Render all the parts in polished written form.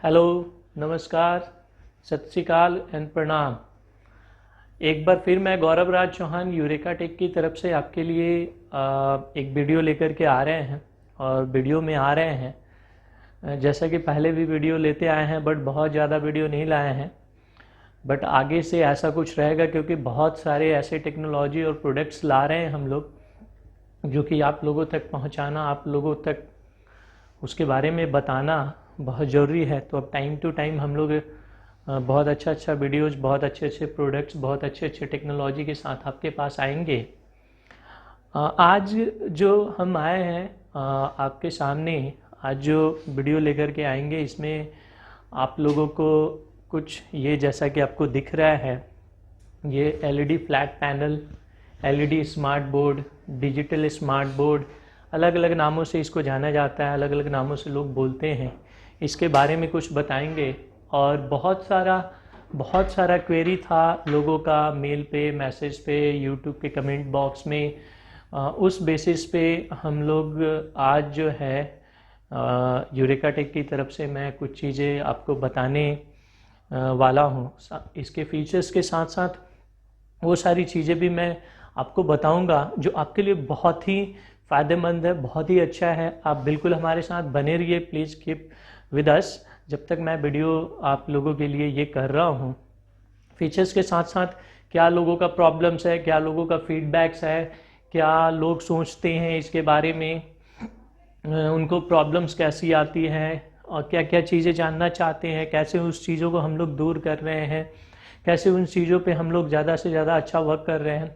Hello, नमस्कार, सत श्री अकाल एंड प्रणाम। एक बार फिर मैं गौरव राज चौहान यूरेका टेक की तरफ से आपके लिए एक वीडियो लेकर के आ रहे हैं और वीडियो में आ रहे हैं। जैसा कि पहले भी वीडियो लेते आए हैं बट बहुत ज़्यादा वीडियो नहीं लाए हैं, बट आगे से ऐसा कुछ रहेगा क्योंकि बहुत सारे ऐसे टेक्नोलॉजी और प्रोडक्ट्स ला रहे हैं हम लोग जो कि आप लोगों तक पहुंचाना, आप लोगों तक उसके बारे में बताना बहुत ज़रूरी है। तो अब टाइम टू टाइम हम लोग बहुत अच्छा वीडियोज़, बहुत अच्छे प्रोडक्ट्स, बहुत अच्छे टेक्नोलॉजी के साथ आपके पास आएंगे। आज जो हम आए हैं आपके सामने, आज जो वीडियो लेकर के आएंगे इसमें आप लोगों को कुछ ये जैसा कि आपको दिख रहा है, ये LED flat panel, LED smart board, digital smart board, अलग अलग नामों से इसको जाना जाता है, अलग अलग नामों से लोग बोलते हैं। इसके बारे में कुछ बताएंगे। और बहुत सारा क्वेरी था लोगों का मेल पे, मैसेज पे, यूट्यूब के कमेंट बॉक्स में। उस बेसिस पे हम लोग आज जो है यूरेका टेक की तरफ से मैं कुछ चीज़ें आपको बताने वाला हूँ। इसके फीचर्स के साथ साथ वो सारी चीज़ें भी मैं आपको बताऊंगा जो आपके लिए बहुत ही फ़ायदेमंद है, बहुत ही अच्छा है। आप बिल्कुल हमारे साथ बने रहिए, प्लीज़ कीप विद अस जब तक मैं वीडियो आप लोगों के लिए ये कर रहा हूँ। फीचर्स के साथ साथ क्या लोगों का प्रॉब्लम्स है, क्या लोगों का फीडबैक्स है, क्या लोग सोचते हैं इसके बारे में, उनको प्रॉब्लम्स कैसी आती हैं और क्या क्या चीज़ें जानना चाहते हैं, कैसे उस चीज़ों को हम लोग दूर कर रहे हैं, कैसे उन चीज़ों पे हम लोग ज़्यादा से ज़्यादा अच्छा वर्क कर रहे हैं।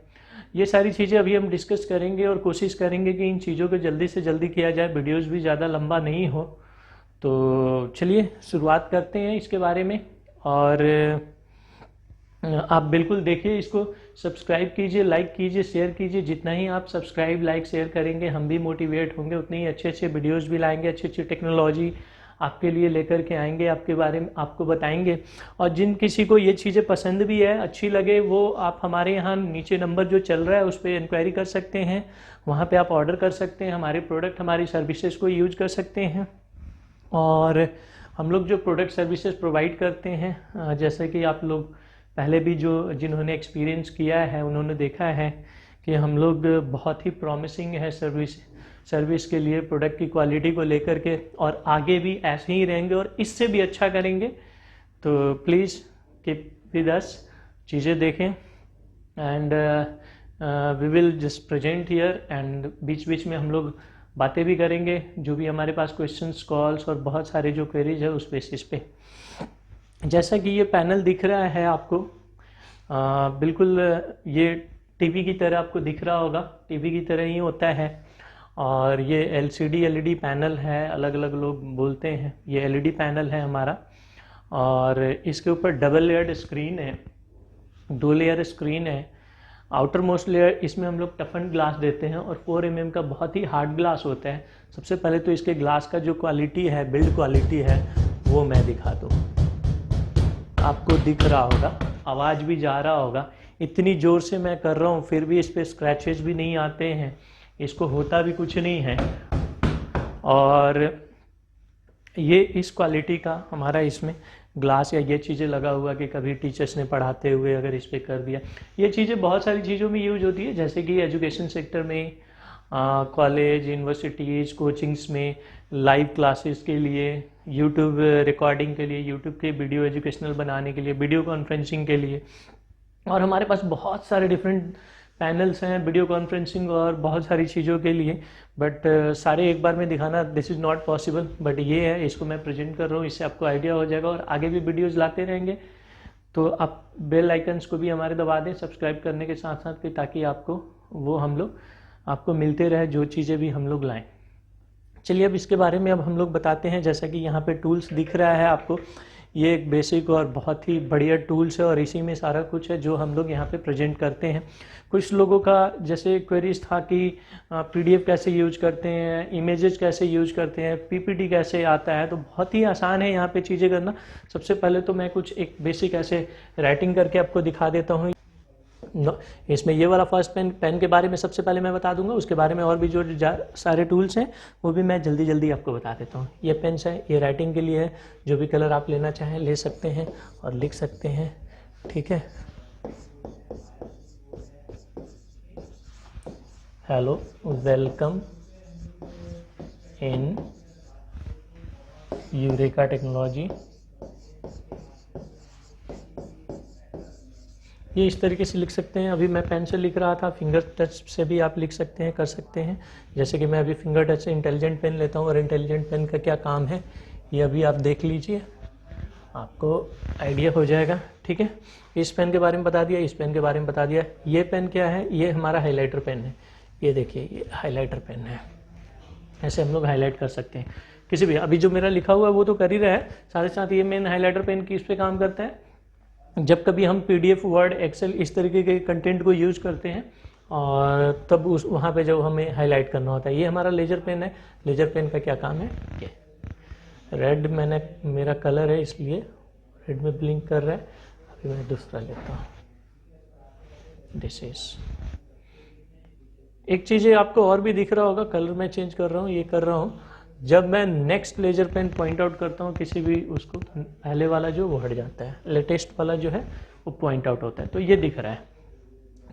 ये सारी चीज़ें अभी हम डिस्कस करेंगे और कोशिश करेंगे कि इन चीज़ों को जल्दी से जल्दी किया जाए, वीडियोस भी ज़्यादा लंबा नहीं हो। तो चलिए शुरुआत करते हैं इसके बारे में। और आप बिल्कुल देखिए, इसको सब्सक्राइब कीजिए, लाइक कीजिए, शेयर कीजिए। जितना ही आप सब्सक्राइब, लाइक, शेयर करेंगे हम भी मोटिवेट होंगे, उतने ही अच्छे वीडियोज़ भी लाएंगे, अच्छी टेक्नोलॉजी आपके लिए लेकर के आएंगे, आपके बारे में आपको बताएंगे। और जिन किसी को ये चीज़ें पसंद भी है, अच्छी लगे, वो आप हमारे यहाँ नीचे नंबर जो चल रहा है उस पर इंक्वायरी कर सकते हैं। वहाँ पे आप ऑर्डर कर सकते हैं, हमारे प्रोडक्ट, हमारी सर्विसेज को यूज कर सकते हैं। और हम लोग जो प्रोडक्ट सर्विसेज प्रोवाइड करते हैं, जैसे कि आप लोग पहले भी जिन्होंने एक्सपीरियंस किया है उन्होंने देखा है कि हम लोग बहुत ही प्रॉमिसिंग है सर्विस के लिए, प्रोडक्ट की क्वालिटी को लेकर के, और आगे भी ऐसे ही रहेंगे और इससे भी अच्छा करेंगे। तो प्लीज़ कीप विद अस, चीज़ें देखें and we will just present here. And बीच बीच में हम लोग बातें भी करेंगे, जो भी हमारे पास क्वेश्चंस, कॉल्स और बहुत सारे जो क्वेरीज है उस बेसिस पे। जैसा कि ये पैनल दिख रहा है आपको, बिल्कुल ये टीवी की तरह आपको दिख रहा होगा, टीवी की तरह ही होता है। और ये एलसीडी एलईडी पैनल है, अलग अलग लोग बोलते हैं। ये एलईडी पैनल है हमारा, और इसके ऊपर डबल लेयर्ड स्क्रीन है, 2 लेयर स्क्रीन है। आउटर मोस्ट लेयर इसमें हम लोग टफन ग्लास देते हैं और 4 mm का बहुत ही हार्ड ग्लास होता है। सबसे पहले तो इसके ग्लास का जो क्वालिटी है, बिल्ड क्वालिटी है, वो मैं दिखा दूँ। आपको दिख रहा होगा, आवाज़ भी जा रहा होगा। इतनी ज़ोर से मैं कर रहा हूँ फिर भी इस पर स्क्रैचेज भी नहीं आते हैं, इसको होता भी कुछ नहीं है। और ये इस क्वालिटी का हमारा इसमें ग्लास या ये चीज़ें लगा हुआ कि कभी टीचर्स ने पढ़ाते हुए अगर इस पर कर दिया, ये चीज़ें बहुत सारी चीज़ों में यूज होती है। जैसे कि एजुकेशन सेक्टर में, कॉलेज, यूनिवर्सिटीज़, कोचिंग्स में, लाइव क्लासेस के लिए, यूट्यूब रिकॉर्डिंग के लिए, यूट्यूब के वीडियो एजुकेशनल बनाने के लिए, वीडियो कॉन्फ्रेंसिंग के लिए। और हमारे पास बहुत सारे डिफरेंट पैनल्स हैं वीडियो कॉन्फ्रेंसिंग और बहुत सारी चीज़ों के लिए, बट सारे एक बार में दिखाना this is not possible. But ये है, इसको मैं प्रेजेंट कर रहा हूँ, इससे आपको आइडिया हो जाएगा। और आगे भी वीडियोज़ लाते रहेंगे। तो आप बेल आइकन्स को भी हमारे दबा दें सब्सक्राइब करने के साथ साथ, ताकि आपको वो हम लोग आपको मिलते रहे जो चीज़ें भी हम लोग लाएँ। चलिए अब इसके बारे में अब हम लोग बताते हैं। जैसा कि यहाँ पे टूल्स दिख रहा है आपको, ये एक बेसिक और बहुत ही बढ़िया टूल्स है और इसी में सारा कुछ है जो हम लोग यहाँ पे प्रेजेंट करते हैं। कुछ लोगों का जैसे क्वेरीज था कि पीडीएफ कैसे यूज करते हैं, इमेजेस कैसे यूज करते हैं, पीपीटी कैसे आता है। तो बहुत ही आसान है यहाँ पे चीज़ें करना। सबसे पहले तो मैं कुछ एक बेसिक ऐसे राइटिंग करके आपको दिखा देता हूँ। इसमें ये वाला फर्स्ट पेन के बारे में सबसे पहले मैं बता दूंगा, उसके बारे में और भी जो सारे टूल्स हैं वो भी मैं जल्दी जल्दी आपको बता देता हूँ। ये पेन्स है, ये राइटिंग के लिए है, जो भी कलर आप लेना चाहें ले सकते हैं और लिख सकते हैं, ठीक है। Hello, welcome in eureka technology. ये इस तरीके से लिख सकते हैं। अभी मैं पेन से लिख रहा था, फिंगर टच से भी आप लिख सकते हैं, कर सकते हैं। जैसे कि मैं अभी फिंगर टच से इंटेलिजेंट पेन लेता हूँ और इंटेलिजेंट पेन का क्या काम है ये अभी आप देख लीजिए, आपको आइडिया हो जाएगा, ठीक है। इस पेन के बारे में बता दिया, इस पेन के बारे में बता दिया। ये पेन क्या है, ये हमारा हाइलाइटर पेन है। ये देखिए, ये हाइलाइटर पेन है, ऐसे हम लोग हाईलाइट कर सकते हैं किसी भी। अभी जो मेरा लिखा हुआ है वो तो कर ही रहा है, साथ ही साथ ये मेन हाइलाइटर पेन किस पे काम करता है, जब कभी हम PDF, वर्ड, एक्सेल इस तरीके के कंटेंट को यूज करते हैं और तब उस वहाँ पे जब हमें हाईलाइट करना होता है। ये हमारा लेजर पेन है। लेजर पेन का क्या काम है, ये रेड मेरा कलर है इसलिए रेड में ब्लिंक कर रहा है। अभी मैं दूसरा लेता हूँ, दिस इज। एक चीज़ आपको और भी दिख रहा होगा, कलर मैं चेंज कर रहा हूँ, ये कर रहा हूँ। जब मैं next laser pen point out करता हूँ किसी भी उसको, पहले वाला जो वो हट जाता है, लेटेस्ट वाला जो है वो पॉइंट आउट होता है, तो ये दिख रहा है,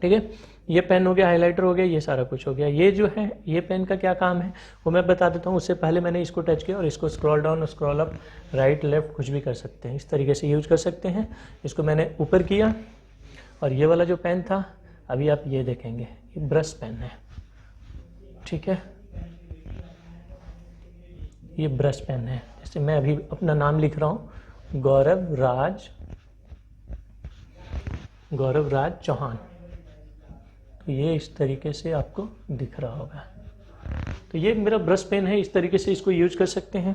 ठीक है। ये पेन हो गया, हाइलाइटर हो गया, ये सारा कुछ हो गया। ये जो है, ये पेन का क्या काम है वो मैं बता देता हूँ। उससे पहले मैंने इसको टच किया और इसको scroll down, scroll up, right, left कुछ भी कर सकते हैं, इस तरीके से यूज कर सकते हैं। इसको मैंने ऊपर किया और ये वाला जो पेन था, अभी आप ये देखेंगे, ये ब्रश पेन है, ठीक है। ये ब्रश पेन है। जैसे मैं अभी अपना नाम लिख रहा हूँ, गौरव राज चौहान, तो ये इस तरीके से आपको दिख रहा होगा। तो ये मेरा ब्रश पेन है, इस तरीके से इसको यूज कर सकते हैं।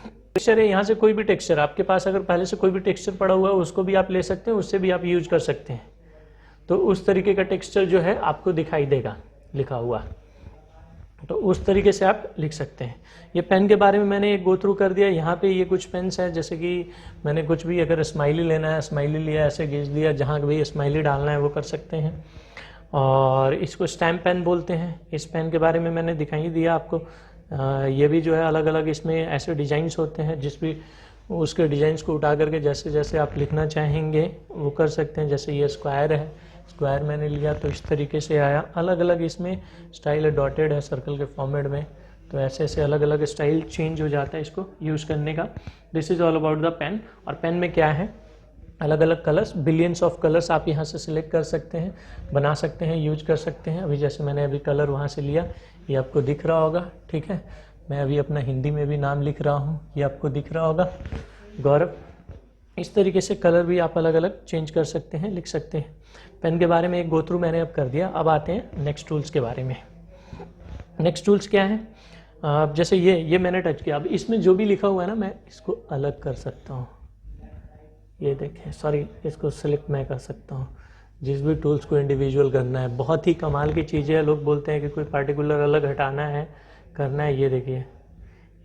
टेक्सचर है, यहाँ से कोई भी टेक्सचर आपके पास अगर पहले से कोई भी टेक्सचर पड़ा हुआ है उसको भी आप ले सकते हैं, उससे भी आप यूज कर सकते हैं। तो उस तरीके का टेक्सचर जो है आपको दिखाई देगा लिखा हुआ, तो उस तरीके से आप लिख सकते हैं। ये पेन के बारे में मैंने एक गो थ्रू कर दिया। यहाँ पे ये कुछ पेन्स है, जैसे कि मैंने कुछ भी अगर स्माइली लेना है, स्माइली लिया, ऐसे खींच दिया, जहाँ भी स्माइली डालना है वो कर सकते हैं। और इसको स्टैम्प पेन बोलते हैं। इस पेन के बारे में मैंने दिखाई दिया आपको। ये भी जो है अलग अलग इसमें ऐसे डिज़ाइंस होते हैं, जिस भी उसके डिज़ाइंस को उठा करके जैसे जैसे आप लिखना चाहेंगे वो कर सकते हैं। जैसे ये स्क्वायर है, स्क्वायर मैंने लिया तो इस तरीके से आया। अलग अलग इसमें स्टाइल है, डॉटेड है सर्कल के फॉर्मेट में, तो ऐसे ऐसे अलग अलग स्टाइल चेंज हो जाता है इसको यूज़ करने का। This is all about the pen. और पेन में क्या है, अलग अलग कलर्स, बिलियंस ऑफ कलर्स आप यहाँ से सिलेक्ट कर सकते हैं, बना सकते हैं, यूज कर सकते हैं। अभी जैसे मैंने अभी कलर वहाँ से लिया, ये आपको दिख रहा होगा, ठीक है। मैं अभी अपना हिंदी में भी नाम लिख रहा हूँ, ये आपको दिख रहा होगा, गौरव। इस तरीके से कलर भी आप अलग अलग चेंज कर सकते हैं, लिख सकते हैं। पेन के बारे में एक गो थ्रू मैंने अब कर दिया। अब आते हैं नेक्स्ट टूल्स के बारे में। नेक्स्ट टूल्स क्या है, अब जैसे ये मैंने टच किया। अब इसमें जो भी लिखा हुआ है ना, मैं इसको अलग कर सकता हूँ। ये देखें, सॉरी, इसको सेलेक्ट मैं कर सकता हूँ। जिस भी टूल्स को इंडिविजुअल करना है, बहुत ही कमाल की चीज़ें है। लोग बोलते हैं कि कोई पार्टिकुलर अलग हटाना है, करना है। ये देखिए,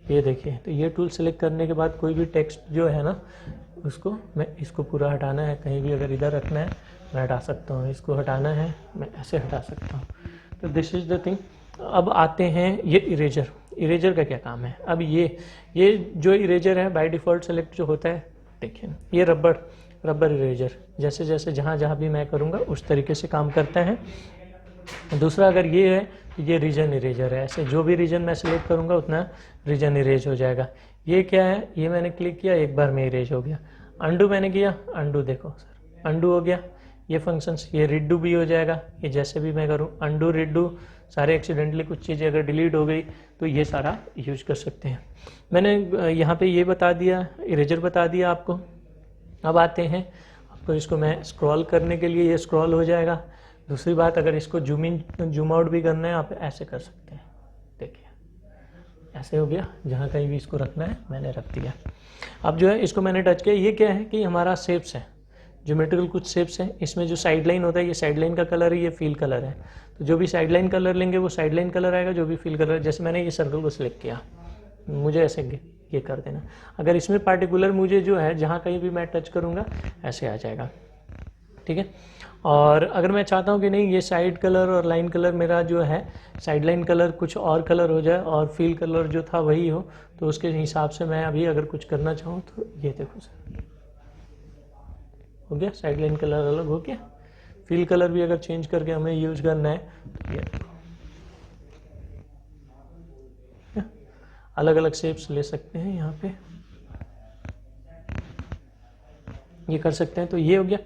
ये देखिए, तो ये टूल सेलेक्ट करने के बाद कोई भी टेक्स्ट जो है ना, उसको मैं इसको पूरा हटाना है, कहीं भी अगर इधर रखना है मैं हटा सकता हूँ, इसको हटाना है मैं ऐसे हटा सकता हूँ। तो दिस इज़ द थिंग। अब आते हैं ये इरेजर। इरेजर का क्या काम है। अब ये जो इरेजर है बाय डिफ़ॉल्ट सेलेक्ट जो होता है, देखिए ये रबर इरेजर, जैसे जैसे जहाँ भी मैं करूँगा उस तरीके से काम करता है। दूसरा अगर ये है, ये रीजन इरेजर है। ऐसे जो भी रीजन मैं सिलेक्ट करूँगा उतना रीजन इरेज हो जाएगा। ये क्या है, ये मैंने क्लिक किया, एक बार में इरेज हो गया। अंडू मैंने किया, अंडू देखो सर, अंडू हो गया। ये फंक्शंस, ये रिडू भी हो जाएगा। ये जैसे भी मैं करूँ, अंडू, रिडू, सारे एक्सीडेंटली कुछ चीज़ें अगर डिलीट हो गई तो ये सारा यूज कर सकते हैं। मैंने यहाँ पे ये बता दिया, इरेजर बता दिया आपको। अब आते हैं, आपको इसको मैं स्क्रॉल करने के लिए ये स्क्रॉल हो जाएगा। दूसरी बात, अगर इसको जूम इन जूम आउट भी करना है आप ऐसे कर सकते हैं। देखिए ऐसे हो गया, जहाँ कहीं भी इसको रखना है मैंने रख दिया। अब जो है इसको मैंने टच किया। ये क्या है कि हमारा शेप्स है, ज्योमेट्रिकल कुछ शेप्स हैं। इसमें जो साइड लाइन होता है, ये साइड लाइन का कलर है, ये फील कलर है। तो जो भी साइड लाइन कलर लेंगे वो साइड लाइन कलर आएगा, जो भी फील कलर। जैसे मैंने ये सर्कल को सिलेक्ट किया, मुझे ऐसे ये कर देना। अगर इसमें पार्टिकुलर मुझे जो है जहाँ कहीं भी मैं टच करूँगा ऐसे आ जाएगा, ठीक है। और अगर मैं चाहता हूँ कि नहीं, ये साइड कलर और लाइन कलर मेरा जो है, साइड लाइन कलर कुछ और कलर हो जाए और फील कलर जो था वही हो, तो उसके हिसाब से मैं अभी अगर कुछ करना चाहूँ तो ये देखो सर, हो गया, साइड लाइन कलर अलग हो गया। फील कलर भी अगर चेंज करके हमें यूज करना है तो ये अलग अलग शेप्स ले सकते हैं, यहाँ पे ये कर सकते हैं। तो ये हो गया।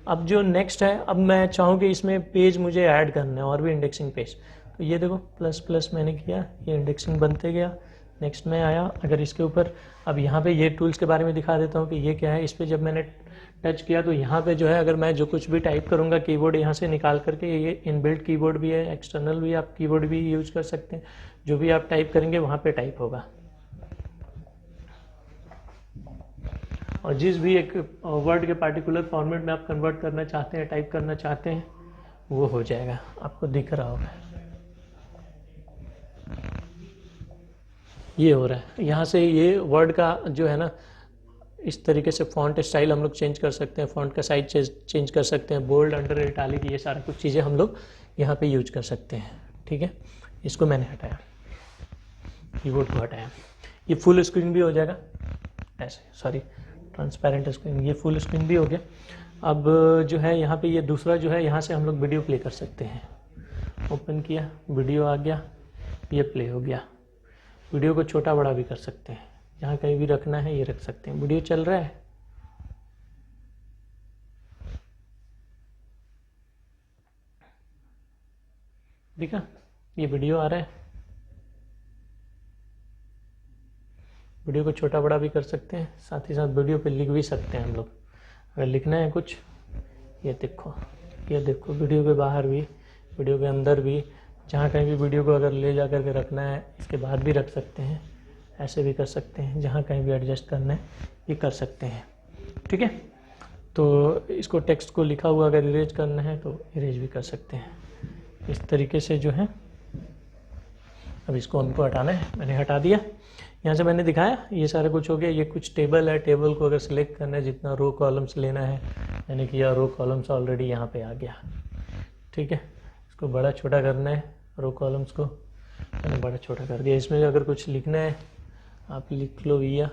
अब जो नेक्स्ट है, अब मैं चाहूँ कि इसमें पेज मुझे ऐड करना है और भी इंडेक्सिंग पेज, तो ये देखो प्लस प्लस मैंने किया, ये इंडेक्सिंग बनते गया। नेक्स्ट में आया, अगर इसके ऊपर अब यहाँ पे ये टूल्स के बारे में दिखा देता हूँ कि ये क्या है। इस पर जब मैंने टच किया तो यहाँ पे जो है, अगर मैं जो कुछ भी टाइप करूँगा कीबोर्ड यहाँ से निकाल करके, ये इनबिल्ट कीबोर्ड भी है, एक्सटर्नल भी आप कीबोर्ड भी यूज कर सकते हैं। जो भी आप टाइप करेंगे वहाँ पे टाइप होगा, और जिस भी एक वर्ड के पार्टिकुलर फॉर्मेट में आप कन्वर्ट करना चाहते हैं, टाइप करना चाहते हैं, वो हो जाएगा। आपको दिख रहा होगा, ये हो रहा है। यहाँ से ये वर्ड का जो है ना, इस तरीके से फॉन्ट स्टाइल हम लोग चेंज कर सकते हैं, फॉन्ट का साइज चेंज कर सकते हैं, बोल्ड, अंडर, इटालिक, ये सारा कुछ चीज़ें हम लोग यहाँ पे यूज कर सकते हैं। ठीक है, इसको मैंने हटाया, कीबोर्ड को हटाया। ये फुल स्क्रीन भी हो जाएगा ऐसे, सॉरी ट्रांसपेरेंट स्क्रीन, ये फुल स्क्रीन भी हो गया। अब जो है यहाँ पे ये दूसरा जो है, यहाँ से हम लोग वीडियो प्ले कर सकते हैं। ओपन किया, वीडियो आ गया, ये प्ले हो गया। वीडियो को छोटा बड़ा भी कर सकते हैं, जहाँ कहीं भी रखना है ये रख सकते हैं। वीडियो चल रहा है, देखा, ये वीडियो आ रहा है। वीडियो को छोटा बड़ा भी कर सकते हैं, साथ ही साथ वीडियो पे लिख भी सकते हैं हम लोग। अगर लिखना है कुछ, ये देखो, ये देखो, वीडियो के बाहर भी, वीडियो के अंदर भी, जहाँ कहीं भी वीडियो को अगर ले जा करके रखना है, इसके बाद भी रख सकते हैं, ऐसे भी कर सकते हैं। जहाँ कहीं भी एडजस्ट करना है ये कर सकते हैं। ठीक है, तो इसको टेक्स्ट को लिखा हुआ अगर इरेज करना है तो इरेज भी कर सकते हैं इस तरीके से जो है। अब इसको हमको हटाना है, मैंने हटा दिया। यहाँ से मैंने दिखाया, ये सारा कुछ हो गया। ये कुछ टेबल है, टेबल को अगर सिलेक्ट करना है, जितना रो कॉलम्स लेना है मैंने किया, रो कॉलम्स ऑलरेडी यहाँ पे आ गया। ठीक है, इसको बड़ा छोटा करना है, रो कॉलम्स को मैंने बड़ा छोटा कर दिया। इसमें अगर कुछ लिखना है आप लिख लो भैया,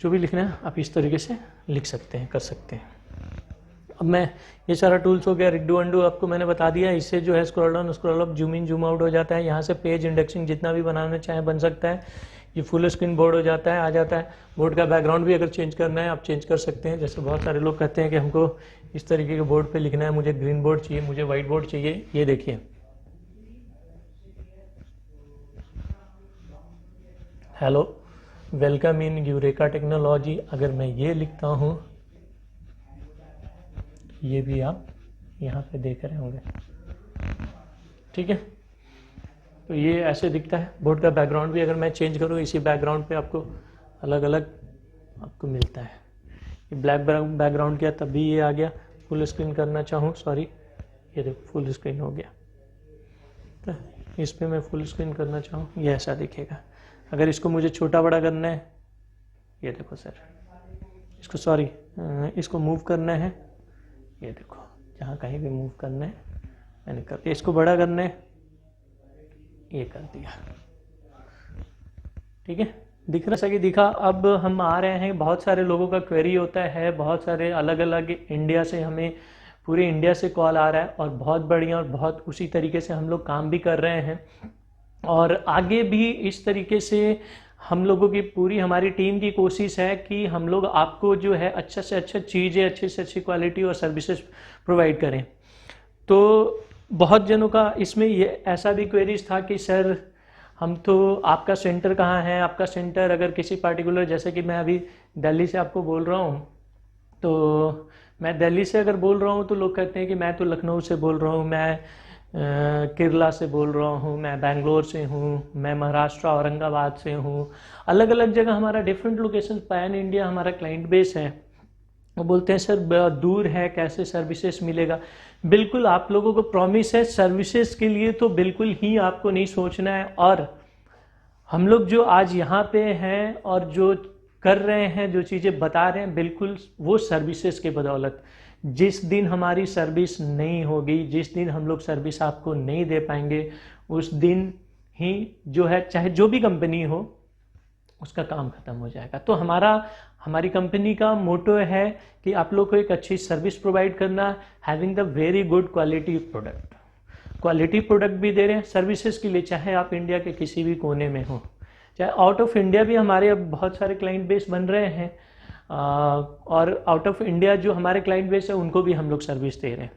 जो भी लिखना है आप इस तरीके से लिख सकते हैं, कर सकते हैं। अब मैं, ये सारा टूल्स हो गया। रिडू अंडू आपको मैंने बता दिया। इससे जो है scroll down scroll up, zoom in zoom out हो जाता है। यहाँ से पेज इंडेक्सिंग जितना भी बनाना चाहे बन सकता है। ये फुल स्क्रीन बोर्ड हो जाता है, आ जाता है। बोर्ड का बैकग्राउंड भी अगर चेंज करना है आप चेंज कर सकते हैं। जैसे बहुत सारे लोग कहते हैं कि हमको इस तरीके के बोर्ड पे लिखना है, मुझे ग्रीन बोर्ड चाहिए, मुझे वाइट बोर्ड चाहिए। ये देखिए, hello welcome in eureka technology, अगर मैं ये लिखता हूँ, ये भी आप यहाँ पे देख रहे होंगे। ठीक है, तो ये ऐसे दिखता है। बोर्ड का बैकग्राउंड भी अगर मैं चेंज करूँ, इसी बैकग्राउंड पे आपको अलग अलग आपको मिलता है। ये ब्लैक बैकग्राउंड किया तब भी ये आ गया। फुल स्क्रीन करना चाहूँ, सॉरी, ये देखो फुल स्क्रीन हो गया। तो इस पर मैं फुल स्क्रीन करना चाहूँ, ये ऐसा दिखेगा। अगर इसको मुझे छोटा बड़ा करना है, ये देखो सर, इसको सॉरी इसको मूव करना है, ये देखो, जहाँ कहीं भी मूव करना है मैंने कर दिया। इसको बड़ा करना है, ये कर दिया। ठीक है, दिख रहा कि दिखा। अब हम आ रहे हैं, बहुत सारे लोगों का क्वेरी होता है, बहुत सारे अलग अलग इंडिया से, हमें पूरे इंडिया से कॉल आ रहा है, और बहुत बढ़िया और बहुत उसी तरीके से हम लोग काम भी कर रहे हैं। और आगे भी इस तरीके से हम लोगों की पूरी हमारी टीम की कोशिश है कि हम लोग आपको जो है अच्छा से अच्छा चीज़ें, अच्छी से अच्छी क्वालिटी और सर्विसेज प्रोवाइड करें। तो बहुत जनों का इसमें ये ऐसा भी क्वेरीज था कि सर हम तो, आपका सेंटर कहाँ है, आपका सेंटर अगर किसी पार्टिकुलर, जैसे कि मैं अभी दिल्ली से आपको बोल रहा हूँ, तो मैं दिल्ली से अगर बोल रहा हूँ तो लोग कहते हैं कि मैं तो लखनऊ से बोल रहा हूँ, मैं केरला से बोल रहा हूँ, मैं बेंगलोर से हूँ, मैं महाराष्ट्र औरंगाबाद से हूँ। अलग अलग जगह हमारा डिफरेंट लोकेशन, पैन इंडिया हमारा क्लाइंट बेस है। वो बोलते हैं सर दूर है, कैसे सर्विसेज मिलेगा। बिल्कुल आप लोगों को प्रॉमिस है, सर्विसेज के लिए तो बिल्कुल ही आपको नहीं सोचना है। और हम लोग जो आज यहाँ पे हैं और जो कर रहे हैं, जो चीज़ें बता रहे हैं, बिल्कुल वो सर्विसेज के बदौलत। जिस दिन हमारी सर्विस नहीं होगी, जिस दिन हम लोग सर्विस आपको नहीं दे पाएंगे, उस दिन ही जो है, चाहे जो भी कंपनी हो, उसका काम खत्म हो जाएगा। तो हमारी कंपनी का मोटो है कि आप लोग को एक अच्छी सर्विस प्रोवाइड करना, having the very good quality product. Quality product भी दे रहे हैं सर्विसेज के लिए, चाहे आप इंडिया के किसी भी कोने में हो, चाहे आउट ऑफ इंडिया भी हमारे अब बहुत सारे क्लाइंट बेस बन रहे हैं, और आउट ऑफ इंडिया जो हमारे क्लाइंट बेस है उनको भी हम लोग सर्विस दे रहे हैं,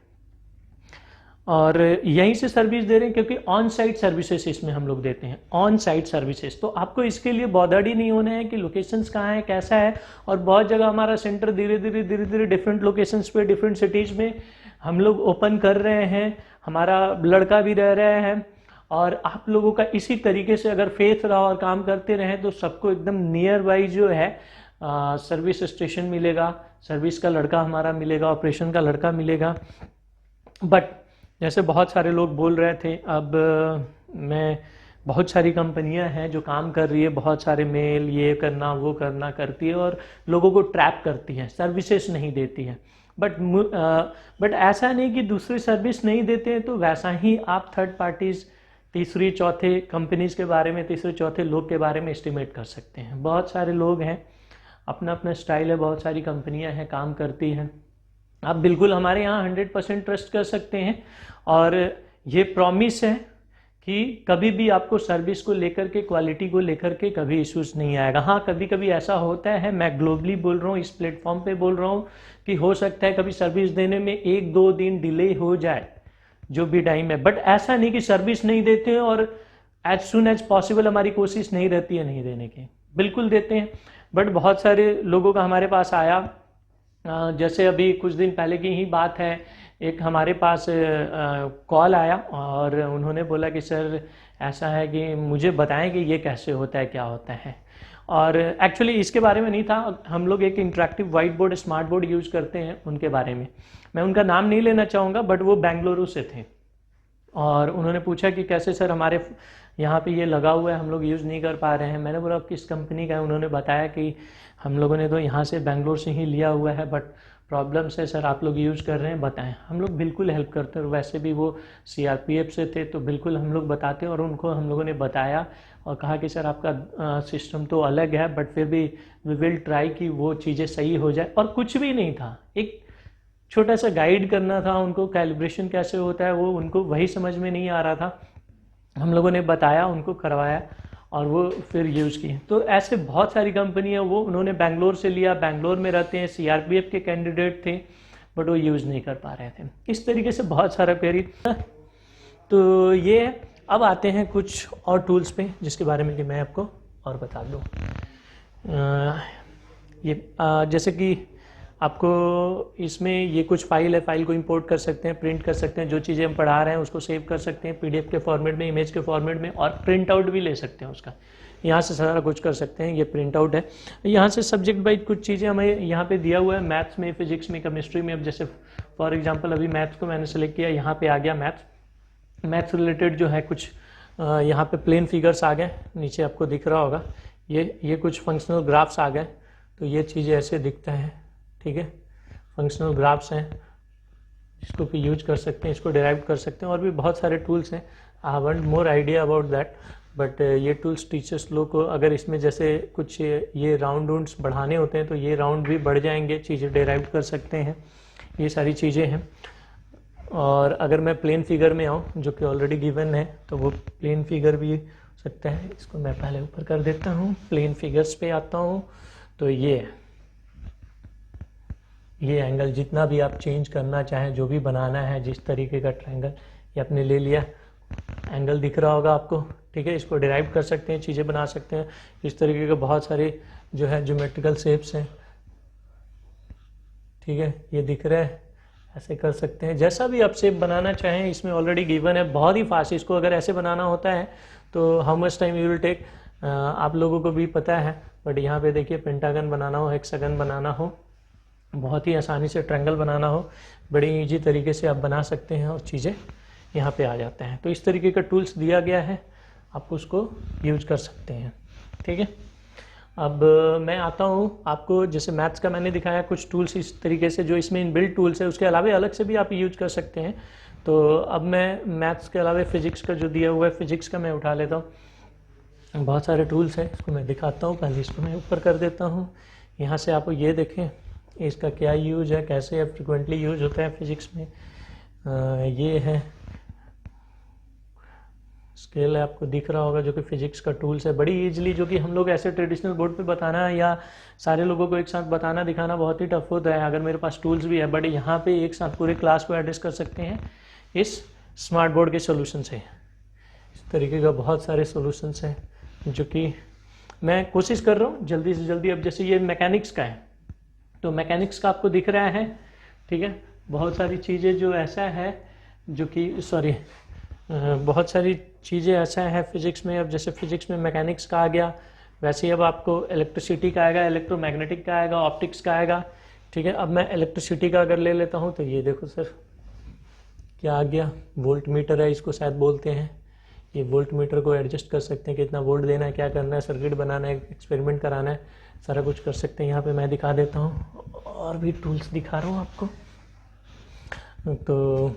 और यहीं से सर्विस दे रहे हैं, क्योंकि ऑन साइट सर्विसेज इसमें हम लोग देते हैं, ऑन साइट सर्विसेज। तो आपको इसके लिए बॉदर्ड ही नहीं होना है कि लोकेशंस कहाँ है, कैसा है। और बहुत जगह हमारा सेंटर धीरे धीरे डिफरेंट लोकेशंस पे, डिफरेंट सिटीज़ में हम लोग ओपन कर रहे हैं, हमारा लड़का भी रह रहे हैं। और आप लोगों का इसी तरीके से अगर फेथ रहा और काम करते रहें तो सबको एकदम नियर बाई जो है सर्विस स्टेशन मिलेगा, सर्विस का लड़का हमारा मिलेगा, ऑपरेशन का लड़का मिलेगा। बट जैसे बहुत सारे लोग बोल रहे थे, अब मैं बहुत सारी कंपनियां हैं जो काम कर रही है, बहुत सारे मेल ये करना वो करना करती है और लोगों को ट्रैप करती है, सर्विसेज नहीं देती है। बट ऐसा नहीं कि दूसरी सर्विस नहीं देते हैं तो वैसा ही आप थर्ड पार्टीज, तीसरी चौथे कंपनीज के बारे में, तीसरे चौथे लोग के बारे में एस्टिमेट कर सकते हैं। बहुत सारे लोग हैं, अपना अपना स्टाइल है, बहुत सारी कंपनियां हैं काम करती हैं। आप बिल्कुल हमारे यहाँ 100% ट्रस्ट कर सकते हैं, और ये प्रॉमिस है कि कभी भी आपको सर्विस को लेकर के, क्वालिटी को लेकर के कभी इश्यूज नहीं आएगा। हाँ, कभी कभी ऐसा होता है, मैं ग्लोबली बोल रहा हूँ, इस प्लेटफॉर्म पे बोल रहा हूँ, कि हो सकता है कभी सर्विस देने में 1-2 दिन डिले हो जाए, जो भी टाइम है। बट ऐसा नहीं कि सर्विस नहीं देते हैं और एज सुन एज पॉसिबल हमारी कोशिश नहीं रहती है नहीं देने की, बिल्कुल देते हैं। बट बहुत सारे लोगों का हमारे पास आया, जैसे अभी कुछ दिन पहले की ही बात है, एक हमारे पास कॉल आया और उन्होंने बोला कि सर ऐसा है कि मुझे बताएं कि ये कैसे होता है, क्या होता है। और एक्चुअली इसके बारे में नहीं था, हम लोग एक interactive white board, smart board use करते हैं, उनके बारे में मैं उनका नाम नहीं लेना चाहूँगा, बट वो बेंगलुरु से थे। और उन्होंने पूछा कि कैसे सर हमारे यहाँ पे ये लगा हुआ है, हम लोग यूज़ नहीं कर पा रहे हैं। मैंने बोला किस कंपनी का है? उन्होंने बताया कि हम लोगों ने तो यहाँ से बेंगलोर से ही लिया हुआ है, बट प्रॉब्लम्स है सर, आप लोग यूज़ कर रहे हैं, बताएं। हम लोग बिल्कुल हेल्प करते हैं, और वैसे भी वो CRPF से थे तो बिल्कुल हम लोग बताते हैं। और उनको हम लोगों ने बताया और कहा कि सर आपका सिस्टम तो अलग है, बट फिर भी वी विल ट्राई कि वो चीज़ें सही हो जाए। और कुछ भी नहीं था, एक छोटा सा गाइड करना था उनको, कैलिब्रेशन कैसे होता है वो उनको वही समझ में नहीं आ रहा था, हम लोगों ने बताया, उनको करवाया और वो फिर यूज़ किए। तो ऐसे बहुत सारी कंपनियां, वो उन्होंने बेंगलोर से लिया, बेंगलोर में रहते हैं, CRPF के कैंडिडेट थे, बट वो यूज़ नहीं कर पा रहे थे। इस तरीके से बहुत सारा क्वेरी। तो ये है। अब आते हैं कुछ और टूल्स पे जिसके बारे में कि मैं आपको और बता दूँ। जैसे कि आपको इसमें ये कुछ फाइल है, फाइल को इंपोर्ट कर सकते हैं, प्रिंट कर सकते हैं, जो चीज़ें हम पढ़ा रहे हैं उसको सेव कर सकते हैं PDF के फॉर्मेट में, इमेज के फॉर्मेट में, और प्रिंट आउट भी ले सकते हैं उसका। यहाँ से सारा कुछ कर सकते हैं। ये प्रिंट आउट है। यहाँ से सब्जेक्ट वाइज कुछ चीज़ें हमें यहाँ पे दिया हुआ है, मैथ्स में, फिजिक्स में, केमिस्ट्री में। अब जैसे फॉर एग्जाम्पल अभी मैथ्स को मैंने सेलेक्ट किया, यहाँ पे आ गया मैथ्स रिलेटेड जो है कुछ यहाँ पे प्लेन फिगर्स आ गए, नीचे आपको दिख रहा होगा, ये कुछ फंक्शनल ग्राफ्स आ गए। तो ये चीज़ें ऐसे दिखता है, ठीक है, फंक्शनल ग्राफ्स हैं, इसको भी यूज कर सकते हैं, इसको डिराइव कर सकते हैं। और भी बहुत सारे टूल्स हैं, I haven't more idea about that, but ये टूल्स टीचर्स लोग को, अगर इसमें जैसे कुछ ये राउंड बढ़ाने होते हैं तो ये राउंड भी बढ़ जाएंगे, चीज़ें डिराइव कर सकते हैं, ये सारी चीज़ें हैं। और अगर मैं प्लेन फिगर में आऊँ जो कि ऑलरेडी गिवन है, तो वो प्लेन फिगर भी हो सकता है। इसको मैं पहले ऊपर कर देता हूँ, प्लेन फिगर्स पे आता हूँ। तो ये एंगल जितना भी आप चेंज करना चाहें, जो भी बनाना है, जिस तरीके का ट्रायंगल ये आपने ले लिया, एंगल दिख रहा होगा आपको, ठीक है। इसको डिराइव कर सकते हैं, चीज़ें बना सकते हैं। इस तरीके के बहुत सारे जो है ज्योमेट्रिकल शेप्स हैं, ठीक है, ये दिख रहा है, ऐसे कर सकते हैं। जैसा भी आप शेप बनाना चाहें, इसमें ऑलरेडी गिवन है, बहुत ही फास्ट। इसको अगर ऐसे बनाना होता है तो how much time you will take, आप लोगों को भी पता है। बट यहाँ पे देखिए, पेंटागन बनाना हो, हेक्सागन बनाना हो, बहुत ही आसानी से ट्रायंगल बनाना हो, बड़ी ईजी तरीके से आप बना सकते हैं और चीज़ें यहाँ पे आ जाते हैं। तो इस तरीके का टूल्स दिया गया है। आप उसको यूज कर सकते हैं। ठीक है, अब मैं आता हूँ आपको, जैसे मैथ्स का मैंने दिखाया कुछ टूल्स इस तरीके से जो इसमें इनबिल्ट टूल्स है, उसके अलावा अलग से भी आप यूज कर सकते हैं। तो अब मैं मैथ्स के अलावा फिजिक्स का जो दिया हुआ है, फिजिक्स का मैं उठा लेता हूँ। बहुत सारे टूल्स हैं, इसको मैं दिखाता हूँ। पहले इसको मैं ऊपर कर देता हूँ। यहाँ से आप ये देखें इसका क्या यूज है, कैसे फ्रिक्वेंटली यूज होता है फिजिक्स में। ये है स्केल है, आपको दिख रहा होगा, जो कि फिजिक्स का टूल्स है। बड़ी इजीली, जो कि हम लोग ऐसे ट्रेडिशनल बोर्ड पे बताना या सारे लोगों को एक साथ बताना दिखाना बहुत ही टफ होता है अगर मेरे पास टूल्स भी है, बट यहाँ पे एक साथ पूरे क्लास को एड्रेस कर सकते हैं इस स्मार्ट बोर्ड के सोल्यूशन से। इस तरीके का बहुत सारे सोल्यूशंस हैं जो कि मैं कोशिश कर रहा हूँ जल्दी से जल्दी। अब जैसे ये मैकेनिक्स का है, तो मैकेनिक्स का आपको दिख रहा है, ठीक है। बहुत सारी चीज़ें जो ऐसा है जो कि बहुत सारी चीज़ें ऐसा है फिजिक्स में। अब जैसे फिजिक्स में मैकेनिक्स का आ गया, वैसे ही अब आपको इलेक्ट्रिसिटी का आएगा, इलेक्ट्रोमैग्नेटिक का आएगा, ऑप्टिक्स का आएगा। ठीक है, अब मैं इलेक्ट्रिसिटी का अगर ले लेता हूँ तो ये देखो सर क्या आ गया, वोल्ट मीटर है, इसको शायद बोलते हैं। ये वोल्ट मीटर को एडजस्ट कर सकते हैं, कितना वोल्ट देना है, क्या करना है, सर्किट बनाना है, एक्सपेरिमेंट कराना है, सारा कुछ कर सकते हैं। यहाँ पे मैं दिखा देता हूँ, और भी टूल्स दिखा रहा हूँ आपको। तो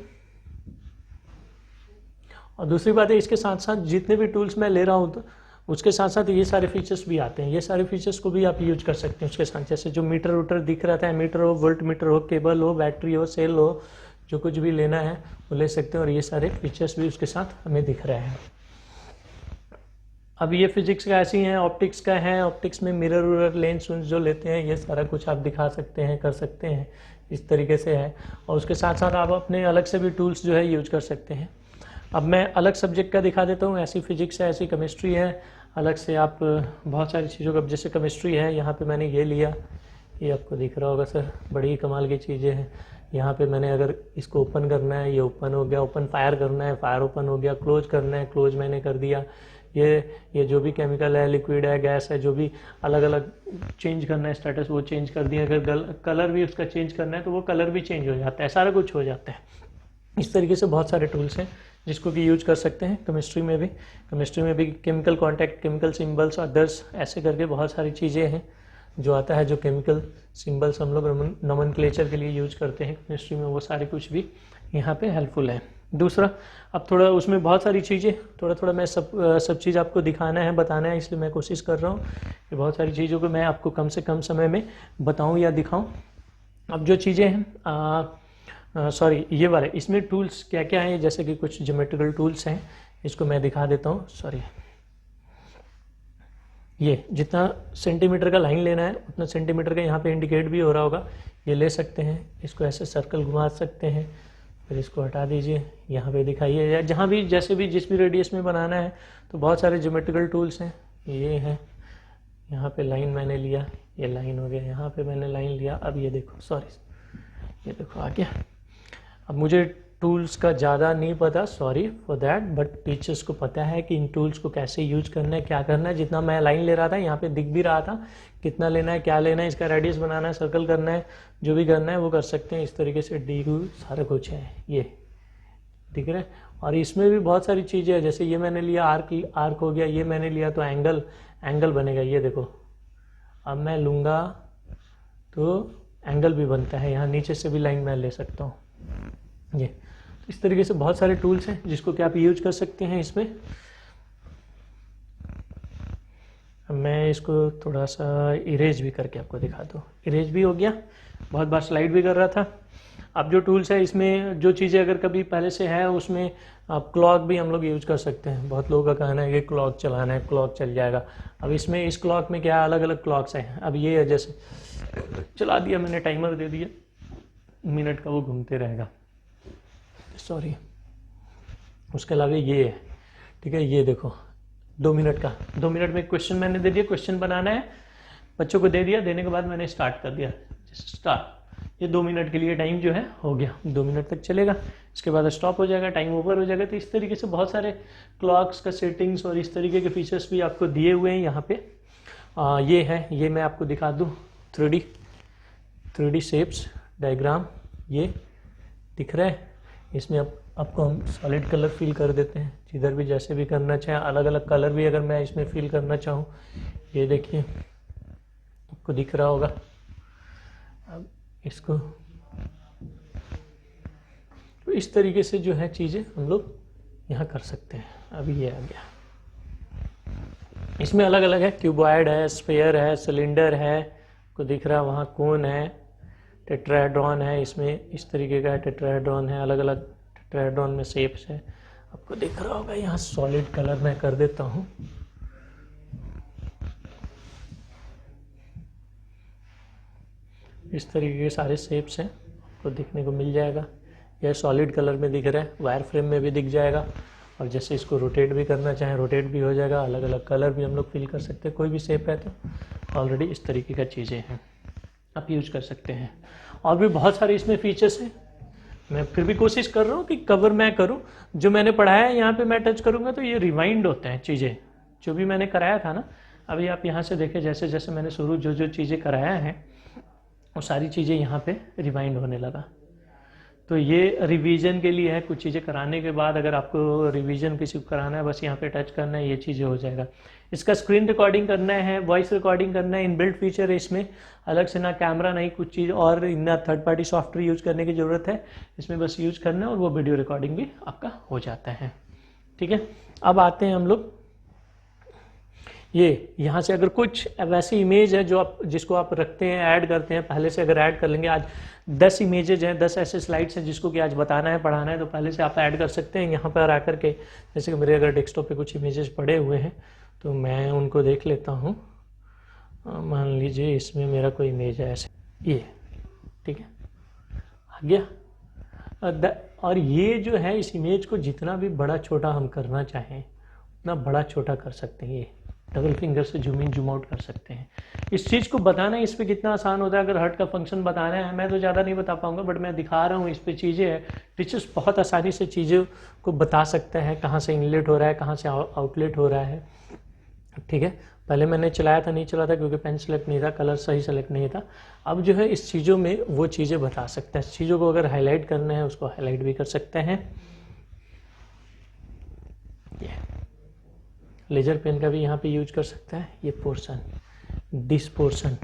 और दूसरी बात है, इसके साथ साथ जितने भी टूल्स मैं ले रहा हूँ तो उसके साथ साथ ये सारे फीचर्स भी आते हैं। ये सारे फीचर्स को भी आप यूज कर सकते हैं उसके साथ। जैसे जो मीटर वूटर दिख रहा था, मीटर हो, वोल्ट मीटर हो, केबल हो, बैटरी हो, सेल हो, जो कुछ भी लेना है वो ले सकते हैं। और ये सारे फीचर्स भी उसके साथ हमें दिख रहे हैं। अब ये फिजिक्स का ऐसी हैं, ऑप्टिक्स का है। ऑप्टिक्स में मिरर वूरर, लेंस जो लेते हैं, ये सारा कुछ आप दिखा सकते हैं, कर सकते हैं, इस तरीके से है। और उसके साथ साथ आप अपने अलग से भी टूल्स जो है यूज कर सकते हैं। अब मैं अलग सब्जेक्ट का दिखा देता हूँ। ऐसी फिजिक्स है, ऐसी केमिस्ट्री है, अलग से आप बहुत सारी चीज़ों का, जैसे केमिस्ट्री है, यहाँ पे मैंने ये लिया, ये आपको दिख रहा होगा सर, बड़ी कमाल की चीज़ें हैं। यहाँ पे मैंने अगर इसको ओपन करना है, ये ओपन हो गया, ओपन फायर करना है, फायर ओपन हो गया, क्लोज करना है, क्लोज मैंने कर दिया। ये जो भी केमिकल है, लिक्विड है, गैस है, जो भी अलग अलग चेंज करना है स्टेटस, वो चेंज कर दिया। अगर कलर भी उसका चेंज करना है तो वो कलर भी चेंज हो जाता है, सारा कुछ हो जाता है। इस तरीके से बहुत सारे टूल्स हैं जिसको कि यूज कर सकते हैं केमिस्ट्री में भी। Chemical contact, chemical symbols, others, ऐसे करके बहुत सारी चीज़ें हैं जो आता है, जो केमिकल सिंबल्स हम लोग नोमेनक्लेचर के लिए यूज करते हैं केमिस्ट्री में, वो सारे कुछ भी यहाँ पे हेल्पफुल है। दूसरा, अब थोड़ा उसमें बहुत सारी चीज़ें, थोड़ा थोड़ा मैं सब चीज़ आपको दिखाना है, बताना है, इसलिए मैं कोशिश कर रहा हूँ कि बहुत सारी चीज़ों को मैं आपको कम से कम समय में बताऊँ या दिखाऊँ। अब जो चीज़ें हैं ये वाले, इसमें टूल्स क्या क्या हैं, जैसे कि कुछ ज्योमेट्रिकल टूल्स हैं, इसको मैं दिखा देता हूँ। ये जितना सेंटीमीटर का लाइन लेना है उतना सेंटीमीटर का यहाँ पे इंडिकेट भी हो रहा होगा, ये ले सकते हैं। इसको ऐसे सर्कल घुमा सकते हैं, फिर इसको हटा दीजिए, यहाँ पे दिखाइए, या जहाँ भी जैसे भी जिस भी रेडियस में बनाना है। तो बहुत सारे ज्योमेट्रिकल टूल्स हैं, ये है। यहाँ पे लाइन मैंने लिया, ये लाइन हो गया, यहाँ पे मैंने लाइन लिया। अब ये देखो, ये देखो आ गया। अब मुझे टूल्स का ज़्यादा नहीं पता, sorry for that, but teachers को पता है कि इन टूल्स को कैसे यूज करना है, क्या करना है। जितना मैं लाइन ले रहा था, यहाँ पे दिख भी रहा था कितना लेना है, क्या लेना है, इसका रेडियस बनाना है, सर्कल करना है, जो भी करना है वो कर सकते हैं। इस तरीके से सारा कुछ है, ये दिख रहा है। और इसमें भी बहुत सारी चीज़ें हैं, जैसे ये मैंने लिया आर्क हो गया, ये मैंने लिया तो एंगल बनेगा, ये देखो। अब मैं लूँगा तो एंगल भी बनता है, यहाँ नीचे से भी लाइन मैं ले सकता हूँ। ये तो इस तरीके से बहुत सारे टूल्स हैं जिसको कि आप यूज कर सकते हैं इसमें। मैं इसको थोड़ा सा इरेज भी करके आपको दिखा दूँ। इरेज भी हो गया, बहुत बार स्लाइड भी कर रहा था। अब जो टूल्स है इसमें जो चीज़ें अगर कभी पहले से है, उसमें आप क्लॉक भी हम लोग यूज कर सकते हैं। बहुत लोगों का कहना है कि क्लॉक चलाना है, क्लॉक चल जाएगा। अब इसमें इस क्लॉक में क्या अलग अलग क्लॉक्स हैं। अब ये है, जैसे चला दिया मैंने, टाइमर दे दिया, मिनट का वो घूमते रहेगा, सॉरी। उसके अलावा ये है, ठीक है, ये देखो 2 मिनट का, 2 मिनट में क्वेश्चन मैंने दे दिया, क्वेश्चन बनाना है, बच्चों को दे दिया, देने के बाद मैंने स्टार्ट कर दिया, स्टार्ट। ये 2 मिनट के लिए टाइम जो है हो गया, 2 मिनट तक चलेगा, इसके बाद स्टॉप हो जाएगा, टाइम ओवर हो जाएगा। तो इस तरीके से बहुत सारे क्लॉक्स का सेटिंग्स और इस तरीके के फीचर्स भी आपको दिए हुए हैं यहाँ पे। ये है, ये मैं आपको दिखा दूँ, 3D शेप्स डायग्राम, ये दिख रहा है। इसमें आप आपको हम सॉलिड कलर फिल कर देते हैं, जिधर भी जैसे भी करना चाहें। अलग अलग कलर भी अगर मैं इसमें फिल करना चाहूँ, ये देखिए आपको दिख रहा होगा। अब इसको तो इस तरीके से जो है चीज़ें हम लोग यहाँ कर सकते हैं। अभी ये आ गया, इसमें अलग अलग है, क्यूबॉइड है, स्फीयर है, सिलेंडर है, को दिख रहा है वहाँ, कोन है, टेट्राहेड्रॉन है, इसमें इस तरीके का टेट्राहेड्रॉन है, अलग अलग टेट्राहेड्रॉन में शेप्स है, आपको दिख रहा होगा। यहाँ सॉलिड कलर मैं कर देता हूँ। इस तरीके के सारे शेप्स हैं, आपको दिखने को मिल जाएगा। यह सॉलिड कलर में दिख रहा है, वायर फ्रेम में भी दिख जाएगा, और जैसे इसको रोटेट भी करना चाहें रोटेट भी हो जाएगा। अलग अलग कलर भी हम लोग फिल कर सकते हैं, कोई भी शेप है तो ऑलरेडी इस तरीके का चीज़ें हैं, आप यूज कर सकते हैं। और भी बहुत सारे इसमें फीचर्स हैं, मैं फिर भी कोशिश कर रहा हूँ कि कवर मैं करूँ। जो मैंने पढ़ाया है यहाँ पे मैं टच करूँगा तो ये रिवाइंड होते हैं चीज़ें, जो भी मैंने कराया था ना। अभी आप यहाँ से देखें, जैसे जैसे मैंने शुरू जो जो चीज़ें कराया है वो सारी चीज़ें यहाँ पे रिवाइंड होने लगा। तो ये रिवीजन के लिए है, कुछ चीज़ें कराने के बाद अगर आपको रिवीजन किसी को कराना है, बस यहाँ पे टच करना है, ये चीज़ें हो जाएगा। इसका स्क्रीन रिकॉर्डिंग करना है, वॉइस रिकॉर्डिंग करना है, इनबिल्ट फीचर है इसमें, अलग से ना कैमरा नहीं कुछ चीज़ और ना थर्ड पार्टी सॉफ्टवेयर यूज करने की ज़रूरत है। इसमें बस यूज करना है और वो वीडियो रिकॉर्डिंग भी आपका हो जाता है। ठीक है, अब आते हैं हम लोग ये यहाँ से, अगर कुछ वैसी इमेज है जो आप जिसको आप रखते हैं, ऐड करते हैं, पहले से अगर ऐड कर लेंगे, आज 10 इमेजेज हैं, 10 ऐसे स्लाइड्स हैं जिसको कि आज बताना है, पढ़ाना है, तो पहले से आप ऐड कर सकते हैं यहाँ पर आकर के। जैसे कि मेरे अगर डेस्कटॉप पे कुछ इमेजेस पड़े हुए हैं तो मैं उनको देख लेता हूँ। मान लीजिए इसमें मेरा कोई इमेज है ऐसे, ये ठीक है, आ गया। और ये जो है, इस इमेज को जितना भी बड़ा छोटा हम करना चाहें उतना बड़ा छोटा कर सकते हैं। ये डबल फिंगर से जूम इन जूम आउट कर सकते हैं। इस चीज़ को बताना इस पर कितना आसान होता है। अगर हर्ट का फंक्शन बताना है, मैं तो ज़्यादा नहीं बता पाऊंगा, बट मैं दिखा रहा हूँ, इस पर चीज़ें हैं। टीचर्स बहुत आसानी से चीज़ों को बता सकते हैं, कहाँ से इनलेट हो रहा है, कहाँ से आउटलेट हो रहा है। ठीक है, पहले मैंने चलाया था, नहीं चला था क्योंकि पेन सेलेक्ट नहीं था, कलर सही सेलेक्ट नहीं था। अब जो है इस चीज़ों में वो चीज़ें बता सकते हैं। इस चीज़ों को अगर हाईलाइट करना है उसको हाईलाइट भी कर सकते हैं। लेजर पेन का भी यहाँ पे यूज कर सकता है। ये पोर्शन, दिस पोर्शन,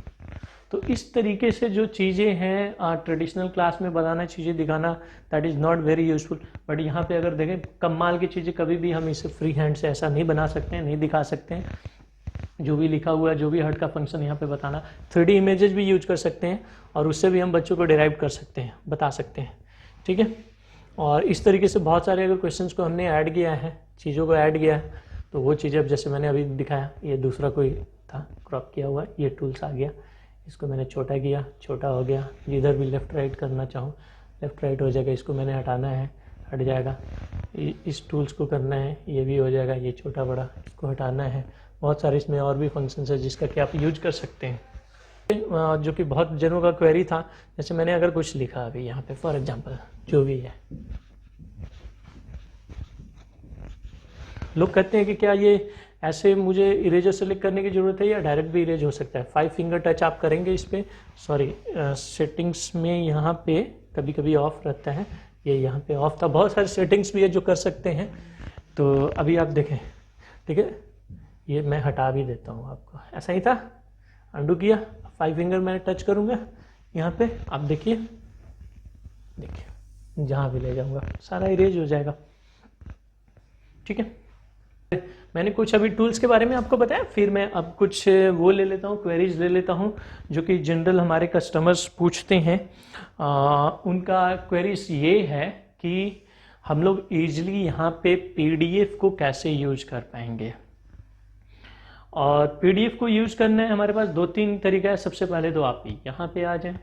तो इस तरीके से जो चीज़ें हैं ट्रेडिशनल क्लास में बताना, चीज़ें दिखाना, that is not very useful. But यहाँ पे अगर देखें, कमाल की चीज़ें कभी भी हम इसे फ्री हैंड से ऐसा नहीं बना सकते हैं, नहीं दिखा सकते हैं। जो भी लिखा हुआ है, जो भी हर्ट का फंक्शन यहाँ पे बताना, 3D इमेजेस भी यूज कर सकते हैं और उससे भी हम बच्चों को डिराइव कर सकते हैं, बता सकते हैं। ठीक है, और इस तरीके से बहुत सारे अगर क्वेश्चंस को हमने ऐड किया है, चीज़ों को ऐड किया है, तो वो चीज़ें अब जैसे मैंने अभी दिखाया, ये दूसरा कोई था क्रॉप किया हुआ, ये टूल्स आ गया, इसको मैंने छोटा किया, छोटा हो गया। जिधर भी लेफ़्ट राइट करना चाहूँ लेफ़्ट राइट हो जाएगा। इसको मैंने हटाना है, हट जाएगा। इस टूल्स को करना है, ये भी हो जाएगा। ये छोटा बड़ा इसको हटाना है। बहुत सारे इसमें और भी फंक्शंस है जिसका कि आप यूज कर सकते हैं। जो कि बहुत जनों का क्वेरी था, जैसे मैंने अगर कुछ लिखा अभी यहाँ पे फॉर एग्जांपल, जो भी है, लोग कहते हैं कि क्या ये ऐसे मुझे इरेजर सेलेक्ट करने की ज़रूरत है या डायरेक्ट भी इरेज हो सकता है। 5 फिंगर टच आप करेंगे इस पर, सॉरी सेटिंग्स में यहाँ पे कभी कभी ऑफ रहता है, ये यहाँ पे ऑफ था। बहुत सारे सेटिंग्स भी है जो कर सकते हैं, तो अभी आप देखें। ठीक है, ये मैं हटा भी देता हूँ आपको, ऐसा ही था, अंडू किया, 5 फिंगर मैं टच करूँगा यहाँ पे, आप देखिए, देखिए जहाँ भी ले जाऊँगा सारा इरेज हो जाएगा। ठीक है, मैंने कुछ अभी टूल्स के बारे में आपको बताया, फिर मैं अब कुछ वो ले लेता हूँ, क्वेरीज ले लेता हूँ जो कि जनरल हमारे कस्टमर्स पूछते हैं। उनका क्वेरीज ये है कि हम लोग ईजिली यहाँ पे PDF को कैसे यूज कर पाएंगे। और PDF को यूज करना है, हमारे पास 2-3 तरीका है। सबसे पहले तो आप यहाँ पे आ जाएं,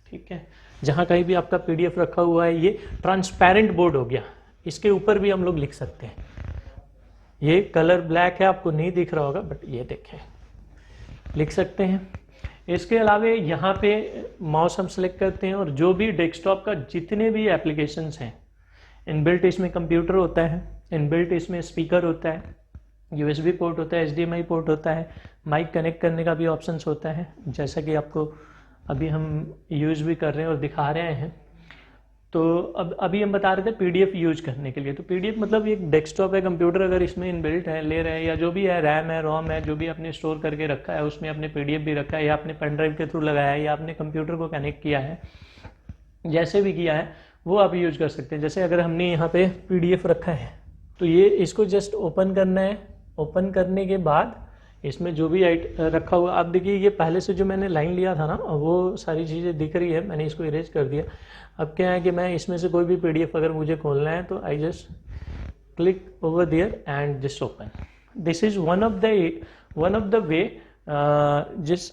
ठीक है, जहाँ कहीं भी आपका PDF रखा हुआ है। ये ट्रांसपेरेंट बोर्ड हो गया, इसके ऊपर भी हम लोग लिख सकते हैं। ये कलर ब्लैक है, आपको नहीं दिख रहा होगा, बट ये देखें, लिख सकते हैं। इसके अलावा यहाँ पे माउस हम सेलेक्ट करते हैं और जो भी डेस्कटॉप का जितने भी एप्लीकेशंस हैं, इनबिल्ट इसमें कंप्यूटर होता है, इनबिल्ट इसमें स्पीकर होता है, USB पोर्ट होता है, HDMI पोर्ट होता है, माइक कनेक्ट करने का भी ऑप्शंस होता है, जैसा कि आपको अभी हम यूज़ भी कर रहे हैं और दिखा रहे हैं। तो अब अभी हम बता रहे थे पीडीएफ यूज करने के लिए। तो पीडीएफ मतलब एक डेस्कटॉप है, कंप्यूटर अगर इसमें इनबिल्ट है, ले रहे हैं, या जो भी है, रैम है, रोम है, जो भी आपने स्टोर करके रखा है उसमें आपने पीडीएफ भी रखा है, या आपने पेन ड्राइव के थ्रू लगाया है, या आपने कंप्यूटर को कनेक्ट किया है, जैसे भी किया है वो आप यूज कर सकते हैं। जैसे अगर हमने यहाँ पे पीडीएफ रखा है तो ये इसको जस्ट ओपन करना है। ओपन करने के बाद इसमें जो भी रखा हुआ, आप देखिए ये पहले से जो मैंने लाइन लिया था ना वो सारी चीज़ें दिख रही है, मैंने इसको इरेज कर दिया। अब क्या है कि मैं इसमें से कोई भी पीडीएफ अगर मुझे खोलना है तो I just click over there and just open. This is one of the way जिस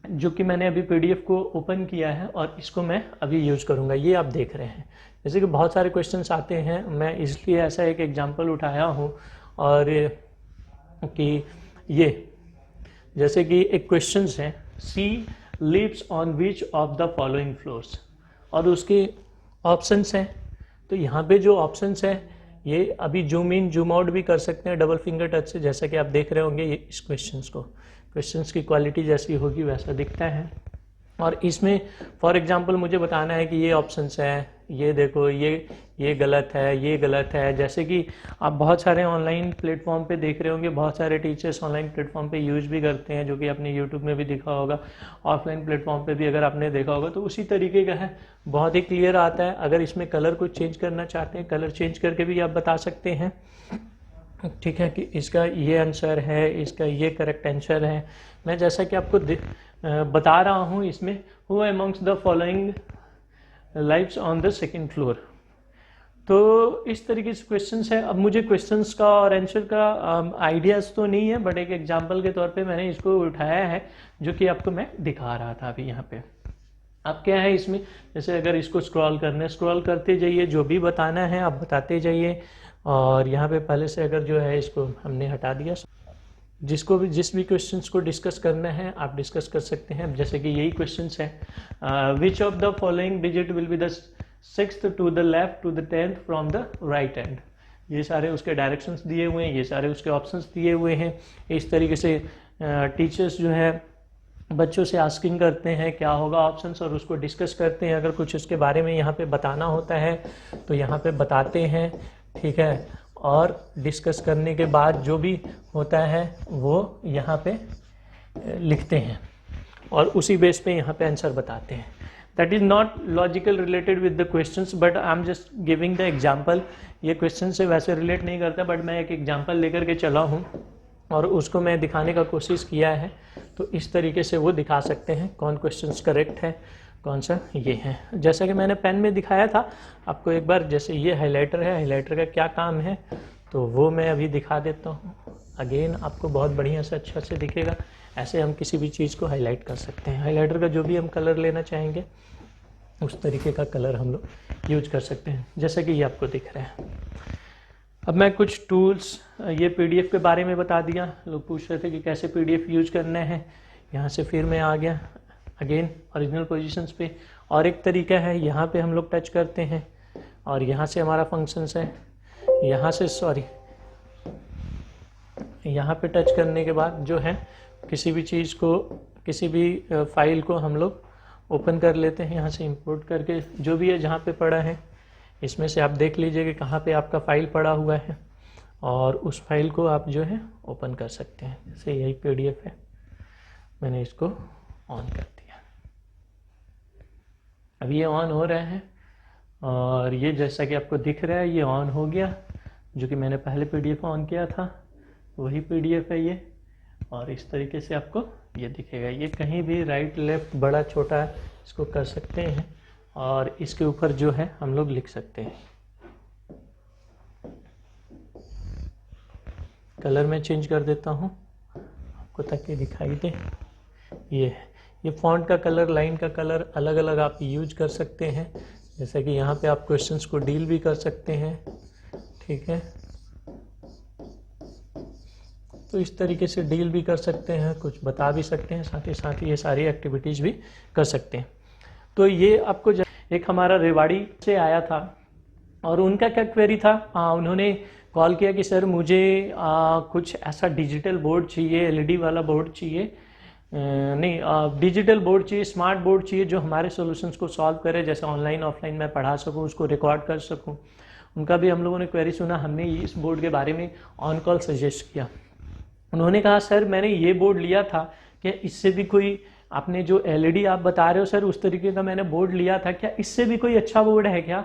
जो कि मैंने अभी पीडीएफ को ओपन किया है और इसको मैं अभी यूज करूंगा। ये आप देख रहे हैं जैसे कि बहुत सारे क्वेश्चंस आते हैं, मैं इसलिए ऐसा एक एग्जांपल उठाया हूँ। और कि ये जैसे कि एक क्वेश्चंस है, she lives on which of the following floors, और उसके ऑप्शंस हैं। तो यहाँ पे जो ऑप्शंस है ये अभी जूम इन जूम आउट भी कर सकते हैं डबल फिंगर टच से, जैसा कि आप देख रहे होंगे। ये इस क्वेश्चंस की क्वालिटी जैसी होगी वैसा दिखता है। और इसमें फॉर एग्जांपल मुझे बताना है कि ये ऑप्शंस है, ये देखो ये गलत है, ये गलत है। जैसे कि आप बहुत सारे ऑनलाइन प्लेटफॉर्म पे देख रहे होंगे, बहुत सारे टीचर्स ऑनलाइन प्लेटफॉर्म पे यूज भी करते हैं, जो कि आपने यूट्यूब में भी देखा होगा, ऑफलाइन प्लेटफॉर्म पे भी अगर आपने देखा होगा तो उसी तरीके का है, बहुत ही क्लियर आता है। अगर इसमें कलर को चेंज करना चाहते हैं, कलर चेंज करके भी आप बता सकते हैं, ठीक है, कि इसका ये आंसर है, इसका ये करेक्ट आंसर है। मैं जैसा कि आपको बता रहा हूँ इसमें, who amongst the following lives on the second floor. तो इस तरीके से क्वेश्चंस है। अब मुझे क्वेश्चंस का और आंसर का आइडियाज तो नहीं है, बट एक एग्जांपल के तौर पे मैंने इसको उठाया है, जो कि आपको मैं दिखा रहा था अभी यहाँ पे। अब क्या है इसमें, जैसे अगर इसको स्क्रॉल करना है, स्क्रॉल करते जाइए, जो भी बताना है आप बताते जाइए। और यहाँ पे पहले से अगर जो है इसको हमने हटा दिया, जिस भी क्वेश्चंस को डिस्कस करना है आप डिस्कस कर सकते हैं। जैसे कि यही क्वेश्चंस है, which of the following digit will be the 6th to the left to the 10th from the right hand. ये सारे उसके डायरेक्शंस दिए हुए हैं, ये सारे उसके ऑप्शंस दिए हुए हैं। इस तरीके से टीचर्स जो है बच्चों से आस्किंग करते हैं क्या होगा ऑप्शंस, और उसको डिस्कस करते हैं। अगर कुछ उसके बारे में यहाँ पे बताना होता है तो यहाँ पे बताते हैं, ठीक है। और डिस्कस करने के बाद जो भी होता है वो यहाँ पे लिखते हैं और उसी बेस पे यहाँ पे आंसर बताते हैं। That is not logical related with the questions, but I am just giving the example. ये क्वेश्चन से वैसे रिलेट नहीं करता, बट मैं एक एग्जांपल लेकर के चला हूँ और उसको मैं दिखाने का कोशिश किया है। तो इस तरीके से वो दिखा सकते हैं कौन क्वेश्चंस करेक्ट है, कौन सा ये है। जैसा कि मैंने पेन में दिखाया था आपको एक बार, जैसे ये हाइलाइटर है, हाइलाइटर का क्या काम है तो वो मैं अभी दिखा देता हूँ। अगेन आपको बहुत बढ़िया से अच्छा से दिखेगा। ऐसे हम किसी भी चीज़ को हाईलाइट कर सकते हैं। हाइलाइटर का जो भी हम कलर लेना चाहेंगे उस तरीके का कलर हम लोग यूज कर सकते हैं, जैसा कि ये आपको दिख रहा है। अब मैं कुछ टूल्स, ये पीडीएफ के बारे में बता दिया। लोग पूछ रहे थे कि कैसे पीडीएफ यूज करना है। यहाँ से फिर मैं आ गया अगेन ओरिजिनल पोजीशंस पे। और एक तरीका है, यहाँ पे हम लोग टच करते हैं और यहाँ से हमारा फंक्शंस है। यहाँ से यहाँ पे टच करने के बाद जो है किसी भी चीज़ को, किसी भी फाइल को हम लोग ओपन कर लेते हैं। यहाँ से इंपोर्ट करके जो भी है जहाँ पे पड़ा है इसमें से आप देख लीजिए कि कहाँ पे आपका फाइल पड़ा हुआ है और उस फाइल को आप जो है ओपन कर सकते हैं। जैसे यही पीडीएफ है, मैंने इसको ऑन कर दिया। अभी ये ऑन हो रहा है और ये जैसा कि आपको दिख रहा है ये ऑन हो गया। जो कि मैंने पहले पीडीएफ ऑन किया था वही पीडीएफ है ये। और इस तरीके से आपको ये दिखेगा। ये कहीं भी राइट लेफ्ट बड़ा छोटा इसको कर सकते हैं और इसके ऊपर जो है हम लोग लिख सकते हैं। कलर में चेंज कर देता हूँ आपको ताकि दिखाई दे। ये है, ये फॉन्ट का कलर, लाइन का कलर अलग अलग आप यूज कर सकते हैं। जैसे कि यहाँ पे आप क्वेश्चंस को डील भी कर सकते हैं, ठीक है। तो इस तरीके से डील भी कर सकते हैं, कुछ बता भी सकते हैं, साथ ही ये सारी एक्टिविटीज़ भी कर सकते हैं। तो ये आपको एक हमारा रेवाड़ी से आया था और उनका क्या क्वेरी था, उन्होंने कॉल किया कि सर मुझे कुछ ऐसा डिजिटल बोर्ड चाहिए, एलईडी वाला बोर्ड चाहिए नहीं, डिजिटल बोर्ड चाहिए, स्मार्ट बोर्ड चाहिए जो हमारे सॉल्यूशंस को सॉल्व करे, जैसे ऑनलाइन ऑफलाइन मैं पढ़ा सकूँ, उसको रिकॉर्ड कर सकूँ। उनका भी हम लोगों ने क्वेरी सुना, हमने इस बोर्ड के बारे में ऑन कॉल सजेस्ट किया। उन्होंने कहा सर मैंने ये बोर्ड लिया था, क्या इससे भी कोई, आपने जो एलईडी आप बता रहे हो सर उस तरीके का मैंने बोर्ड लिया था, क्या इससे भी कोई अच्छा बोर्ड है क्या?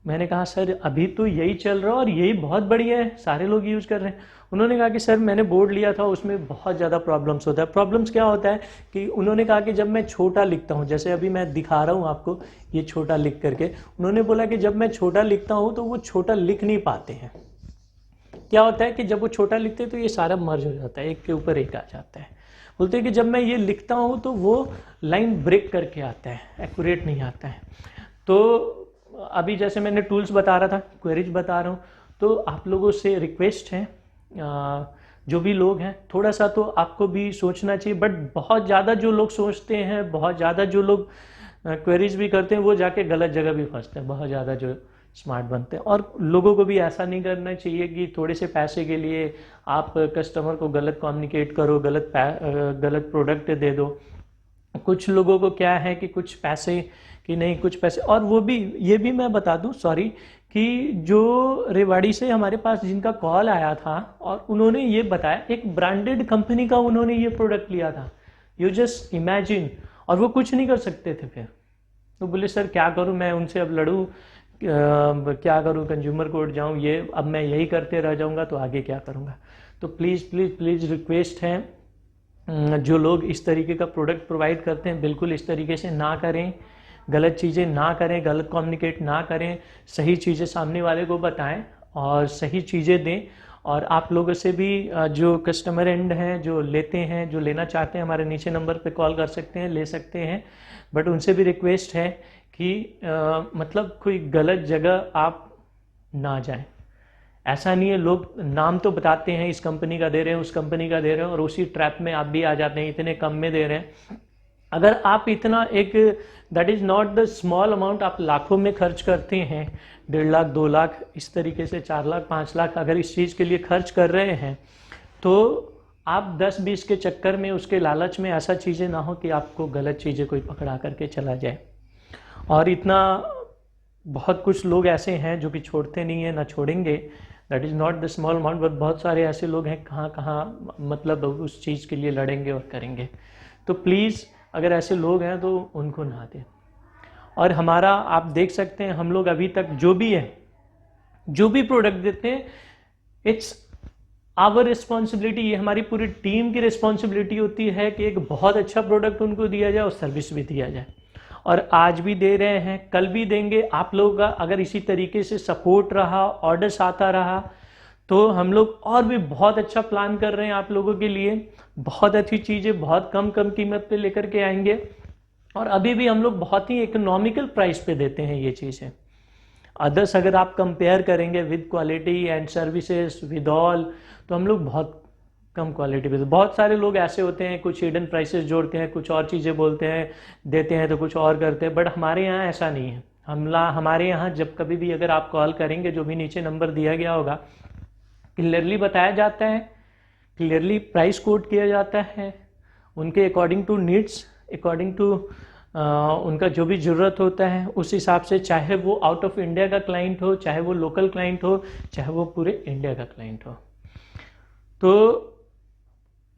मैंने कहा सर अभी तो यही चल रहा है और यही बहुत बढ़िया है, सारे लोग यूज़ कर रहे हैं। उन्होंने कहा कि सर मैंने बोर्ड लिया था, उसमें बहुत ज़्यादा प्रॉब्लम्स होता है। प्रॉब्लम्स क्या होता है कि उन्होंने कहा कि जब मैं छोटा लिखता हूँ, जैसे अभी मैं दिखा रहा हूँ आपको ये छोटा लिख करके, उन्होंने बोला कि जब मैं छोटा लिखता हूँ तो वो छोटा लिख नहीं पाते हैं। क्या होता है कि जब वो छोटा लिखते हैं तो ये सारा मर्ज हो जाता है, एक के ऊपर एक आ जाता है। बोलते हैं कि जब मैं ये लिखता हूँ तो वो लाइन ब्रेक करके आता है, एक्यूरेट नहीं आता है। तो अभी जैसे मैंने टूल्स बता रहा था, क्वेरीज बता रहा हूँ, तो आप लोगों से रिक्वेस्ट है, जो भी लोग हैं थोड़ा सा तो आपको भी सोचना चाहिए। बट बहुत ज़्यादा जो लोग सोचते हैं, बहुत ज़्यादा जो लोग क्वेरीज भी करते हैं, वो जाके गलत जगह भी फंसते हैं। बहुत ज़्यादा जो स्मार्ट बनते हैं, और लोगों को भी ऐसा नहीं करना चाहिए कि थोड़े से पैसे के लिए आप कस्टमर को गलत कम्युनिकेट करो, गलत प्रोडक्ट दे दो। कुछ लोगों को क्या है कि कुछ पैसे कि नहीं, कुछ पैसे, और वो भी ये भी मैं बता दूं, सॉरी, कि जो रेवाड़ी से हमारे पास जिनका कॉल आया था और उन्होंने ये बताया, एक ब्रांडेड कंपनी का उन्होंने ये प्रोडक्ट लिया था, यू जस्ट इमेजिन, और वो कुछ नहीं कर सकते थे। फिर तो बोले सर क्या करूं, मैं उनसे अब लड़ूं, क्या करूं, कंज्यूमर कोर्ट जाऊं, ये अब मैं यही करते रह जाऊंगा तो आगे क्या करूंगा। तो प्लीज़ प्लीज़ प्लीज़ रिक्वेस्ट है, जो लोग इस तरीके का प्रोडक्ट प्रोवाइड करते हैं बिल्कुल इस तरीके से ना करें, गलत चीज़ें ना करें, गलत कम्युनिकेट ना करें, सही चीज़ें सामने वाले को बताएं और सही चीज़ें दें। और आप लोगों से भी जो कस्टमर एंड हैं, जो लेते हैं, जो लेना चाहते हैं, हमारे नीचे नंबर पे कॉल कर सकते हैं, ले सकते हैं। बट उनसे भी रिक्वेस्ट है कि मतलब कोई गलत जगह आप ना जाएं। ऐसा नहीं है, लोग नाम तो बताते हैं इस कंपनी का दे रहे हैं, उस कंपनी का दे रहे हैं, और उसी ट्रैप में आप भी आ जाते हैं, इतने कम में दे रहे हैं। अगर आप इतना एक, that is not the small amount, आप लाखों में खर्च करते हैं, 1.5 लाख 2 लाख इस तरीके से, 4 लाख 5 लाख अगर इस चीज़ के लिए खर्च कर रहे हैं, तो आप 10-20 के चक्कर में, उसके लालच में ऐसा चीज़ें ना हो कि आपको गलत चीज़ें कोई पकड़ा करके चला जाए। और इतना बहुत कुछ लोग ऐसे हैं जो कि छोड़ते नहीं हैं, ना छोड़ेंगे, that is not the small amount. But बहुत सारे ऐसे लोग हैं कहाँ कहाँ मतलब उस चीज़ के लिए लड़ेंगे और करेंगे। तो प्लीज़ अगर ऐसे लोग हैं तो उनको ना दें। और हमारा आप देख सकते हैं, हम लोग अभी तक जो भी है, जो भी प्रोडक्ट देते हैं, इट्स आवर रिस्पॉन्सिबिलिटी, ये हमारी पूरी टीम की रिस्पॉन्सिबिलिटी होती है कि एक बहुत अच्छा प्रोडक्ट उनको दिया जाए और सर्विस भी दिया जाए। और आज भी दे रहे हैं, कल भी देंगे। आप लोगों का अगर इसी तरीके से सपोर्ट रहा, ऑर्डर्स आता रहा, तो हम लोग और भी बहुत अच्छा प्लान कर रहे हैं आप लोगों के लिए। बहुत अच्छी चीज़ें बहुत कम कम कीमत पे लेकर के आएंगे, और अभी भी हम लोग बहुत ही इकोनॉमिकल प्राइस पे देते हैं ये चीज़ें। अदर्स अगर आप कंपेयर करेंगे with quality and services with all, तो हम लोग बहुत कम क्वालिटी पे। बहुत सारे लोग ऐसे होते हैं, कुछ हिडन प्राइसेस जोड़ते हैं, कुछ और चीज़ें बोलते हैं, देते हैं तो कुछ और करते हैं। बट हमारे यहाँ ऐसा नहीं है। हमारे यहाँ जब कभी भी अगर आप कॉल करेंगे, जो भी नीचे नंबर दिया गया होगा, क्लियरली बताया जाता है, क्लियरली प्राइस कोट किया जाता है, उनके according to needs, according to उनका जो भी ज़रूरत होता है उस हिसाब से, चाहे वो आउट ऑफ इंडिया का क्लाइंट हो, चाहे वो लोकल क्लाइंट हो, चाहे वो पूरे इंडिया का क्लाइंट हो। तो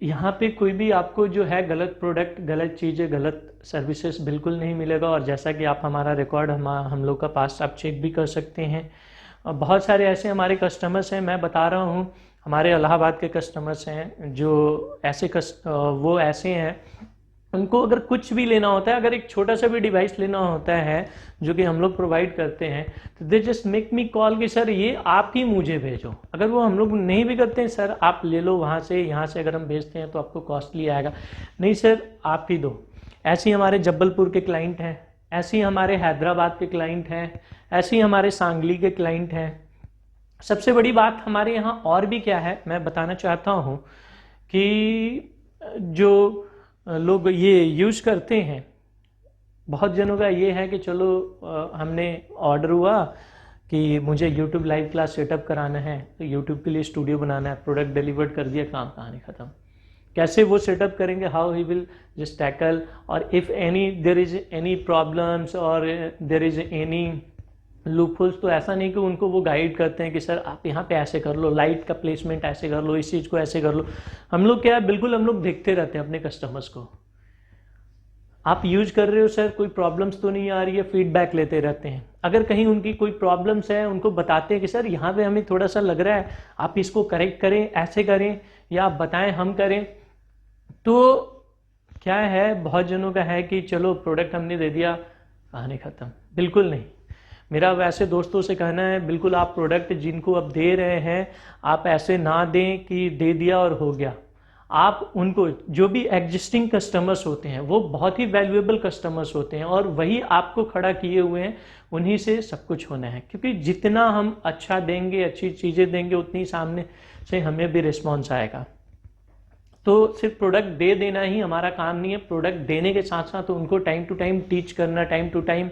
यहाँ पे कोई भी आपको जो है गलत प्रोडक्ट, गलत चीज़ें, गलत सर्विसेज बिल्कुल नहीं मिलेगा। और जैसा कि आप हमारा रिकॉर्ड हम लोग का पास आप चेक भी कर सकते हैं। और बहुत सारे ऐसे हमारे कस्टमर्स हैं, मैं बता रहा हूँ, हमारे इलाहाबाद के कस्टमर्स हैं जो ऐसे वो ऐसे हैं, उनको अगर कुछ भी लेना होता है, अगर एक छोटा सा भी डिवाइस लेना होता है जो कि हम लोग प्रोवाइड करते हैं, तो they just make me call कि सर ये आप ही मुझे भेजो। अगर वो हम लोग नहीं भी करते हैं, सर आप ले लो वहाँ से, यहाँ से अगर हम भेजते हैं तो आपको कॉस्टली आएगा, नहीं सर आप ही दो। ऐसे ही हमारे जबलपुर के क्लाइंट हैं, ऐसे ही हमारे हैदराबाद के क्लाइंट हैं, ऐसे ही हमारे सांगली के क्लाइंट हैं। सबसे बड़ी बात हमारे यहाँ और भी क्या है, मैं बताना चाहता हूँ कि जो लोग ये यूज़ करते हैं, बहुत जनों का ये है कि चलो हमने ऑर्डर हुआ कि मुझे YouTube लाइव क्लास सेटअप कराना है, तो YouTube के लिए स्टूडियो बनाना है, प्रोडक्ट डिलीवर्ड कर दिया, काम कहानी ख़त्म। कैसे वो सेटअप करेंगे, how he will just tackle, और if any there is any problems और देर इज एनी लूपहोल्स, तो ऐसा नहीं कि उनको वो गाइड करते हैं कि सर आप यहाँ पे ऐसे कर लो, लाइट का प्लेसमेंट ऐसे कर लो, इस चीज़ को ऐसे कर लो। हम लोग क्या है, बिल्कुल हम लोग देखते रहते हैं अपने कस्टमर्स को, आप यूज कर रहे हो सर, कोई प्रॉब्लम्स तो नहीं आ रही है, फीडबैक लेते रहते हैं। अगर कहीं उनकी कोई प्रॉब्लम्स है, उनको बताते हैं कि सर यहाँ पे हमें थोड़ा सा लग रहा है, आप इसको करेक्ट करें, ऐसे करें, या आप बताएं हम करें। तो क्या है, बहुत जनों का है कि चलो प्रोडक्ट हमने दे दिया, कहानी खत्म। बिल्कुल नहीं, मेरा वैसे दोस्तों से कहना है, बिल्कुल आप प्रोडक्ट जिनको अब दे रहे हैं, आप ऐसे ना दें कि दे दिया और हो गया। आप उनको, जो भी एग्जिस्टिंग कस्टमर्स होते हैं वो बहुत ही वैल्यूएबल कस्टमर्स होते हैं, और वही आपको खड़ा किए हुए हैं, उन्हीं से सब कुछ होना है। क्योंकि जितना हम अच्छा देंगे, अच्छी चीज़ें देंगे, उतनी सामने से हमें भी रिस्पॉन्स आएगा। तो सिर्फ प्रोडक्ट दे देना ही हमारा काम नहीं है, प्रोडक्ट देने के साथ साथ उनको टाइम टू टाइम टीच करना, टाइम टू टाइम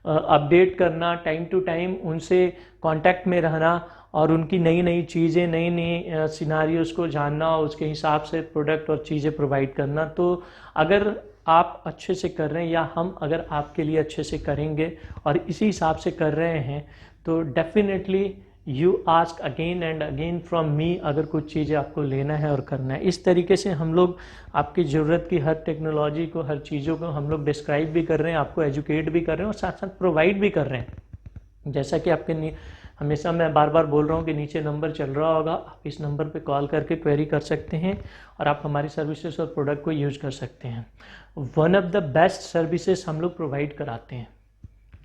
अपडेट करना, टाइम टू टाइम उनसे कांटेक्ट में रहना, और उनकी नई नई चीज़ें, नई नई सिनारियोज को जानना, और उसके हिसाब से प्रोडक्ट और चीज़ें प्रोवाइड करना। तो अगर आप अच्छे से कर रहे हैं, या हम अगर आपके लिए अच्छे से करेंगे और इसी हिसाब से कर रहे हैं, तो definitely you ask again and again from me, अगर कुछ चीज़ें आपको लेना है और करना है। इस तरीके से हम लोग आपकी ज़रूरत की हर टेक्नोलॉजी को, हर चीज़ों को हम लोग डिस्क्राइब भी कर रहे हैं, आपको एजुकेट भी कर रहे हैं, और साथ साथ प्रोवाइड भी कर रहे हैं। जैसा कि आपके हमेशा मैं बार बार बोल रहा हूँ कि नीचे नंबर चल रहा होगा, आप इस नंबर पे कॉल करके क्वेरी कर सकते हैं, और आप हमारी सर्विसेज और प्रोडक्ट को यूज़ कर सकते हैं। One of the best services हम लोग प्रोवाइड कराते हैं,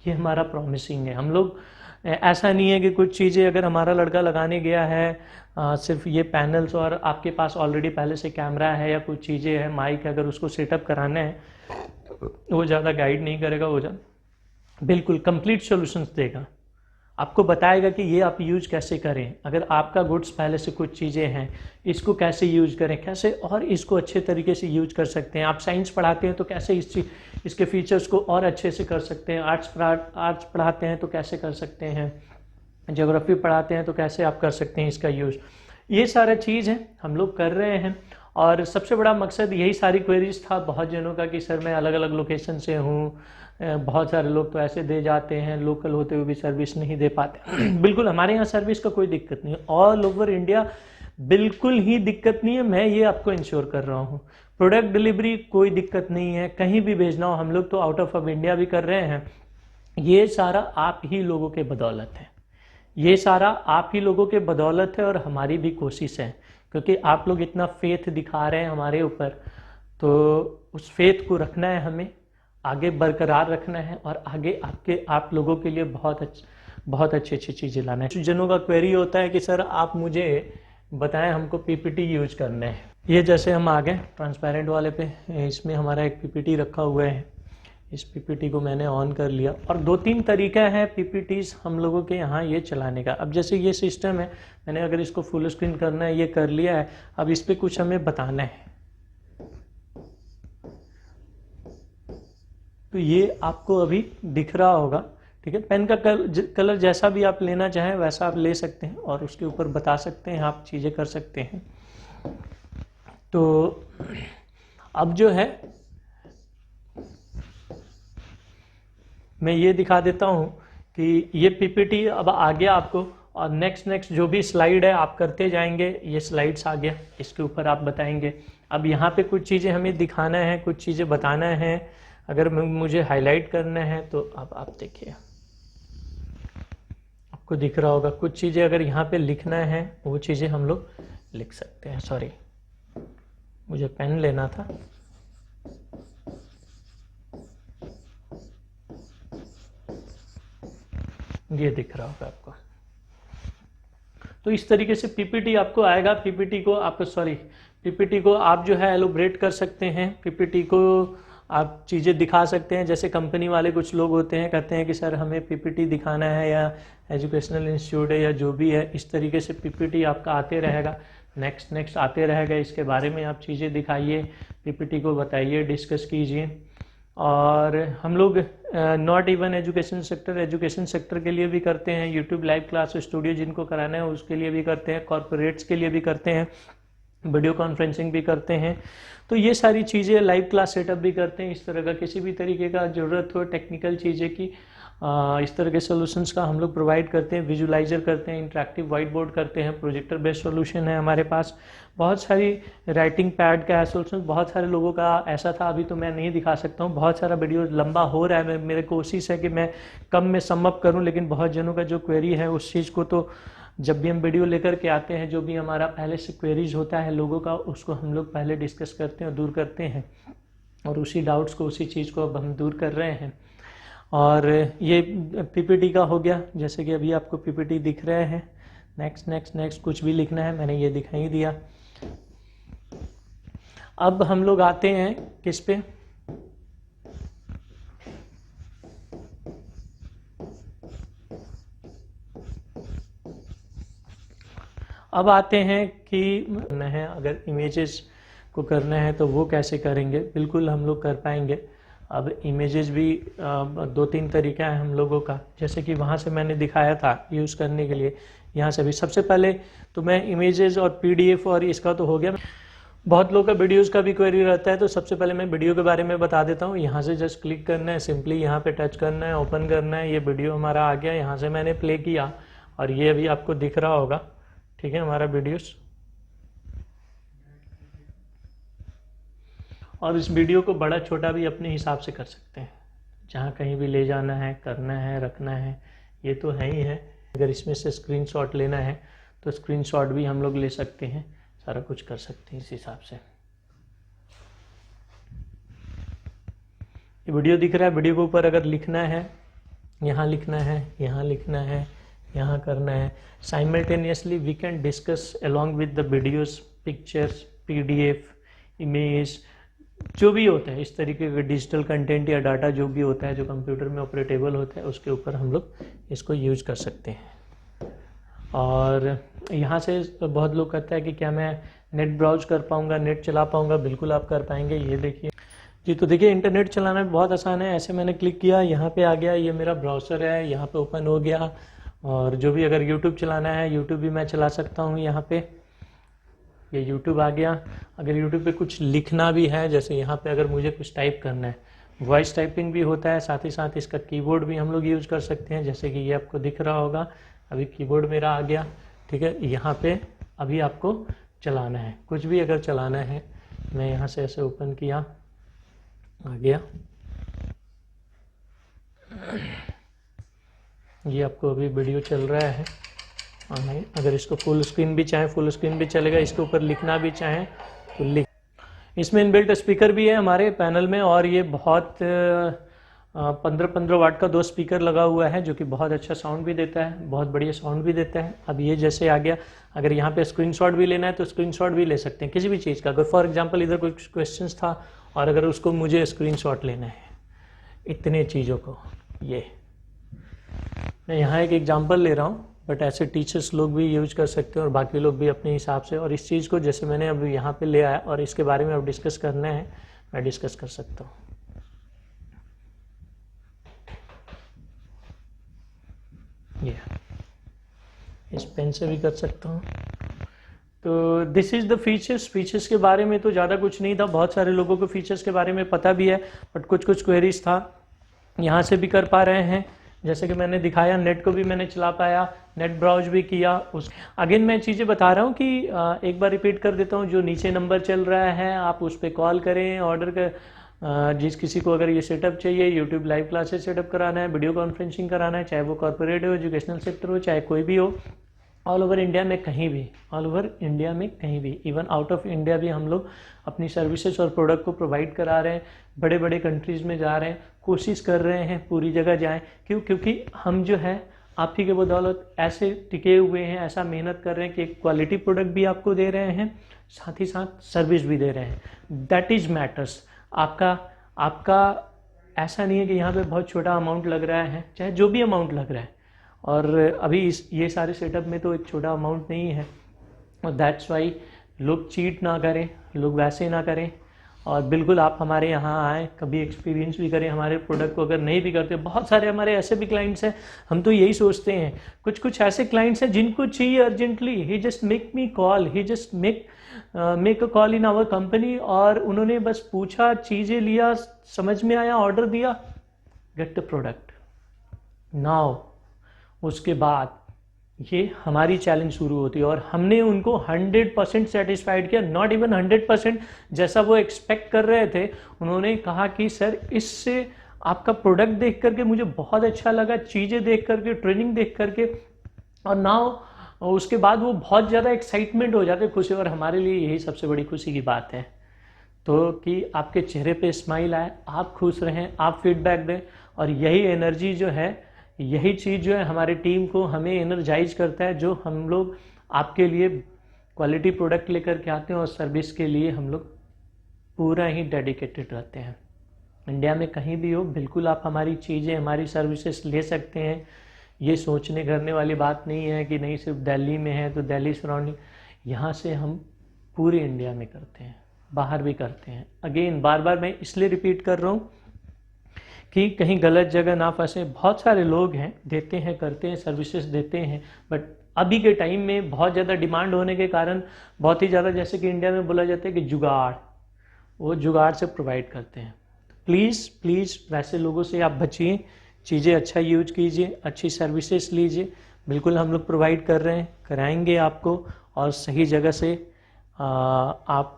ये हमारा प्रॉमिसिंग है। हम लोग, ऐसा नहीं है कि कुछ चीज़ें अगर हमारा लड़का लगाने गया है, सिर्फ ये पैनल्स, और आपके पास ऑलरेडी पहले से कैमरा है या कुछ चीज़ें हैं, माइक है, अगर उसको सेटअप कराना है, वो ज़्यादा गाइड नहीं करेगा, वो बिल्कुल कंप्लीट सॉल्यूशंस देगा, आपको बताएगा कि ये आप यूज कैसे करें। अगर आपका गुड्स पहले से कुछ चीज़ें हैं, इसको कैसे यूज करें, कैसे और इसको अच्छे तरीके से यूज कर सकते हैं। आप साइंस पढ़ाते हैं तो कैसे इसके फीचर्स को और अच्छे से कर सकते हैं। आर्ट्स पढ़ाते हैं तो कैसे कर सकते हैं। ज्योग्राफी पढ़ाते हैं तो कैसे आप कर सकते हैं इसका यूज़। ये सारा चीज़ है हम लोग कर रहे हैं, और सबसे बड़ा मकसद यही सारी क्वेरीज था बहुत जनों का कि सर मैं अलग अलग लोकेशन से हूँ। बहुत सारे लोग तो ऐसे दे जाते हैं, लोकल होते हुए भी सर्विस नहीं दे पाते। बिल्कुल हमारे यहाँ सर्विस का कोई दिक्कत नहीं है, ऑल ओवर इंडिया बिल्कुल ही दिक्कत नहीं है, मैं ये आपको इंश्योर कर रहा हूँ। प्रोडक्ट डिलीवरी कोई दिक्कत नहीं है, कहीं भी भेजना हो, हम लोग तो आउट ऑफ इंडिया भी कर रहे हैं। ये सारा आप ही लोगों के बदौलत है, ये सारा आप ही लोगों के बदौलत है, और हमारी भी कोशिश है, क्योंकि आप लोग इतना फेथ दिखा रहे हैं हमारे ऊपर, तो उस फेथ को रखना है, हमें आगे बरकरार रखना है, और आगे आप लोगों के लिए बहुत अच्छी चीज़ें लाना है। जनों का क्वेरी होता है कि सर आप मुझे बताएं, हमको पीपीटी यूज करना है। ये जैसे हम आ गए ट्रांसपेरेंट वाले पे, इसमें हमारा एक पीपीटी रखा हुआ है, इस पीपीटी को मैंने ऑन कर लिया, और 2-3 तरीका है पीपीटीज हम लोगों के यहाँ ये चलाने का। अब जैसे ये सिस्टम है, मैंने अगर इसको फुल स्क्रीन करना है, ये कर लिया है, अब इस पर कुछ हमें बताना है, तो ये आपको अभी दिख रहा होगा, ठीक है। पेन का कलर जैसा भी आप लेना चाहें वैसा आप ले सकते हैं, और उसके ऊपर बता सकते हैं, आप चीज़ें कर सकते हैं। तो अब जो है मैं ये दिखा देता हूँ कि ये पीपीटी अब आ गया आपको, और नेक्स्ट जो भी स्लाइड है आप करते जाएंगे। ये स्लाइड्स आ गया, इसके ऊपर आप बताएंगे। अब यहाँ पे कुछ चीज़ें हमें दिखाना है, कुछ चीज़ें बताना है, अगर मुझे हाईलाइट करना है तो अब आप देखिए, आपको दिख रहा होगा कुछ चीज़ें अगर यहाँ पे लिखना है वो चीज़ें हम लोग लिख सकते हैं। सॉरी, मुझे पेन लेना था। ये दिख रहा होगा आपको। तो इस तरीके से पीपीटी आपको आएगा। पीपीटी को आप जो है एलोब्रेट कर सकते हैं, पीपीटी को आप चीज़ें दिखा सकते हैं। जैसे कंपनी वाले कुछ लोग होते हैं, कहते हैं कि सर हमें पीपीटी दिखाना है, या एजुकेशनल इंस्टीट्यूट है या जो भी है, इस तरीके से पीपीटी आपका आते रहेगा, नेक्स्ट आते रहेगा। इसके बारे में आप चीज़ें दिखाइए, पीपीटी को बताइए, डिस्कस कीजिए। और हम लोग नॉट इवन एजुकेशन सेक्टर के लिए भी करते हैं, यूट्यूब लाइव क्लास स्टूडियो जिनको कराना है उसके लिए भी करते हैं, कॉर्पोरेट्स के लिए भी करते हैं। वीडियो कॉन्फ्रेंसिंग भी करते हैं। तो ये सारी चीज़ें, लाइव क्लास सेटअप भी करते हैं। इस तरह का किसी भी तरीके का ज़रूरत हो टेक्निकल चीज़ें की, इस तरह के सॉल्यूशंस का हम लोग प्रोवाइड करते हैं। विजुलाइजर करते हैं, इंटरेक्टिव वाइट बोर्ड करते हैं, प्रोजेक्टर बेस्ड सॉल्यूशन है हमारे पास। बहुत सारी राइटिंग पैड का सॉल्यूशन, बहुत सारे लोगों का ऐसा था, अभी तो मैं नहीं दिखा सकता हूँ, बहुत सारा वीडियो लंबा हो रहा है। मेरी कोशिश है कि मैं कम में सम अप करूँ, लेकिन बहुत जनों का जो क्वेरी है उस चीज़ को, तो जब भी हम वीडियो लेकर के आते हैं, जो भी हमारा पहले से क्वेरीज होता है लोगों का, उसको हम लोग पहले डिस्कस करते हैं और दूर करते हैं, और उसी डाउट्स को, उसी चीज़ को अब हम दूर कर रहे हैं। और ये पीपीटी का हो गया, जैसे कि अभी आपको पीपीटी दिख रहे हैं। नेक्स्ट नेक्स्ट नेक्स्ट, कुछ भी लिखना है मैंने ये दिखाई दिया। अब हम लोग आते हैं किस पे, अब आते हैं कि करना है, अगर इमेजेस को करना है तो वो कैसे करेंगे। बिल्कुल हम लोग कर पाएंगे। अब इमेजेस भी 2-3 तरीका है हम लोगों का, जैसे कि वहाँ से मैंने दिखाया था यूज़ करने के लिए। यहाँ से भी सबसे पहले तो मैं इमेजेस और पीडीएफ और इसका तो हो गया। बहुत लोगों का वीडियोज़ का भी क्वेरी रहता है, तो सबसे पहले मैं वीडियो के बारे में बता देता हूँ। यहाँ से जस्ट क्लिक करना है, सिंपली यहाँ पे टच करना है, ओपन करना है। ये वीडियो हमारा आ गया, यहाँ से मैंने प्ले किया और ये अभी आपको दिख रहा होगा, ठीक है, हमारा वीडियोस। और इस वीडियो को बड़ा छोटा भी अपने हिसाब से कर सकते हैं, जहाँ कहीं भी ले जाना है, करना है, रखना है, ये तो है ही है। अगर इसमें से स्क्रीनशॉट लेना है तो स्क्रीनशॉट भी हम लोग ले सकते हैं, सारा कुछ कर सकते हैं इस हिसाब से। ये वीडियो दिख रहा है, वीडियो के ऊपर अगर लिखना है, यहाँ लिखना है, यहाँ लिखना है, यहाँ करना है। Simultaneously we can discuss along with the videos, pictures, PDF, image, जो भी होता है इस तरीके का डिजिटल कंटेंट या डाटा जो भी होता है जो कंप्यूटर में ऑपरेटेबल होता है, उसके ऊपर हम लोग इसको यूज कर सकते हैं। और यहाँ से बहुत लोग कहते हैं कि क्या मैं नेट ब्राउज कर पाऊँगा, नेट चला पाऊँगा। बिल्कुल आप कर पाएंगे। ये देखिए जी, तो देखिए इंटरनेट चलाना बहुत आसान है। ऐसे मैंने क्लिक किया, यहाँ पे आ गया, ये मेरा ब्राउज़र है, यहाँ पे ओपन हो गया। और जो भी अगर यूट्यूब चलाना है, यूट्यूब भी मैं चला सकता हूँ। यहाँ पे ये यूट्यूब आ गया। अगर यूट्यूब पे कुछ लिखना भी है, जैसे यहाँ पे अगर मुझे कुछ टाइप करना है, वॉइस टाइपिंग भी होता है, साथ ही साथ इसका कीबोर्ड भी हम लोग यूज़ कर सकते हैं, जैसे कि ये आपको दिख रहा होगा। अभी कीबोर्ड मेरा आ गया, ठीक है। यहाँ पे अभी आपको चलाना है, कुछ भी अगर चलाना है, मैं यहाँ से ऐसे ओपन किया, आ गया। ये आपको अभी वीडियो चल रहा है। नहीं, अगर इसको फुल स्क्रीन भी चाहें, फुल स्क्रीन भी चलेगा। इसके ऊपर लिखना भी चाहें तो लिख। इसमें इनबिल्ट स्पीकर भी है हमारे पैनल में, और ये बहुत 15-15 वाट का 2 स्पीकर लगा हुआ है, जो कि बहुत अच्छा साउंड भी देता है, बहुत बढ़िया साउंड भी देता है। अब ये जैसे आ गया, अगर यहाँ पे स्क्रीनशॉट भी लेना है तो स्क्रीनशॉट भी ले सकते हैं किसी भी चीज़ का। अगर फॉर एग्जांपल इधर कोई क्वेश्चंस था और अगर उसको मुझे स्क्रीनशॉट लेना है इतने चीज़ों को, ये मैं यहाँ एक एग्जांपल ले रहा हूँ, बट ऐसे टीचर्स लोग भी यूज कर सकते हैं और बाकी लोग भी अपने हिसाब से। और इस चीज़ को जैसे मैंने अभी यहाँ पे ले आया और इसके बारे में अब डिस्कस करना है, मैं डिस्कस कर सकता हूँ। ये इस पेन से भी कर सकता हूँ। तो this is the features. Features के बारे में तो ज़्यादा कुछ नहीं था, बहुत सारे लोगों को फीचर्स के बारे में पता भी है, बट कुछ कुछ क्वेरीज था। यहाँ से भी कर पा रहे हैं, जैसे कि मैंने दिखाया, नेट को भी मैंने चला पाया, नेट ब्राउज भी किया। उस अगेन मैं चीज़ें बता रहा हूँ कि एक बार रिपीट कर देता हूँ, जो नीचे नंबर चल रहा है आप उस पर कॉल करें, ऑर्डर कर। जिस किसी को अगर ये सेटअप चाहिए, यूट्यूब लाइव क्लासेस सेटअप कराना है, वीडियो कॉन्फ्रेंसिंग कराना है, चाहे वो कॉर्पोरेट हो, एजुकेशनल सेक्टर हो, चाहे कोई भी हो, ऑल ओवर इंडिया में कहीं भी, ऑल ओवर इंडिया में कहीं भी, इवन आउट ऑफ इंडिया भी हम लोग अपनी सर्विसेज और प्रोडक्ट को प्रोवाइड करा रहे हैं। बड़े बड़े कंट्रीज़ में जा रहे हैं, कोशिश कर रहे हैं पूरी जगह जाएं। क्यों? क्योंकि हम जो है आप ही के बदौलत ऐसे टिके हुए हैं, ऐसा मेहनत कर रहे हैं कि क्वालिटी प्रोडक्ट भी आपको दे रहे हैं, साथ ही साथ सर्विस भी दे रहे हैं। That is matters. आपका ऐसा नहीं है कि यहाँ पे बहुत छोटा अमाउंट लग रहा है, चाहे जो भी अमाउंट लग रहा है। और अभी ये सारे सेटअप में तो एक छोटा अमाउंट नहीं है, और दैट्स वाई लोग चीट ना करें, लोग वैसे ना करें। और बिल्कुल आप हमारे यहाँ आएँ, कभी एक्सपीरियंस भी करें हमारे प्रोडक्ट को। अगर नहीं भी करते, बहुत सारे हमारे ऐसे भी क्लाइंट्स हैं, हम तो यही सोचते हैं, कुछ कुछ ऐसे क्लाइंट्स हैं जिनको चाहिए urgently, he just make me call, he just make a call in our company, और उन्होंने बस पूछा, चीज़ें लिया, समझ में आया, ऑर्डर दिया, गेट द प्रोडक्ट नाउ। उसके बाद ये हमारी चैलेंज शुरू होती है और हमने उनको 100% सेटिस्फाइड किया, नॉट इवन 100% जैसा वो एक्सपेक्ट कर रहे थे। उन्होंने कहा कि सर इससे आपका प्रोडक्ट देख करके मुझे बहुत अच्छा लगा, चीज़ें देख करके, ट्रेनिंग देख करके, और नाउ उसके बाद वो बहुत ज़्यादा एक्साइटमेंट हो जाते, खुशी। और हमारे लिए यही सबसे बड़ी खुशी की बात है, तो कि आपके चेहरे पे स्माइल आए, आप खुश रहें, आप फीडबैक दें, और यही एनर्जी जो है, यही चीज़ जो है हमारी टीम को, हमें एनर्जाइज करता है, जो हम लोग आपके लिए क्वालिटी प्रोडक्ट लेकर के आते हैं और सर्विस के लिए हम लोग पूरा ही डेडिकेटेड रहते हैं। इंडिया में कहीं भी हो, बिल्कुल आप हमारी चीज़ें, हमारी सर्विसेज ले सकते हैं। ये सोचने करने वाली बात नहीं है कि नहीं सिर्फ दिल्ली में है तो दिल्ली सराउंडिंग, यहाँ से हम पूरे इंडिया में करते हैं, बाहर भी करते हैं। अगेन बार बार मैं इसलिए रिपीट कर रहा हूँ कि कहीं गलत जगह ना फंसे। बहुत सारे लोग हैं, देते हैं, करते हैं, सर्विसेज देते हैं, बट अभी के टाइम में बहुत ज़्यादा डिमांड होने के कारण बहुत ही ज़्यादा, जैसे कि इंडिया में बोला जाता है कि जुगाड़, वो जुगाड़ से प्रोवाइड करते हैं। प्लीज़ प्लीज़ वैसे लोगों से आप बचिए, चीज़ें अच्छा यूज कीजिए, अच्छी सर्विसेज लीजिए। बिल्कुल हम लोग प्रोवाइड कर रहे हैं, कराएंगे आपको, और सही जगह से आप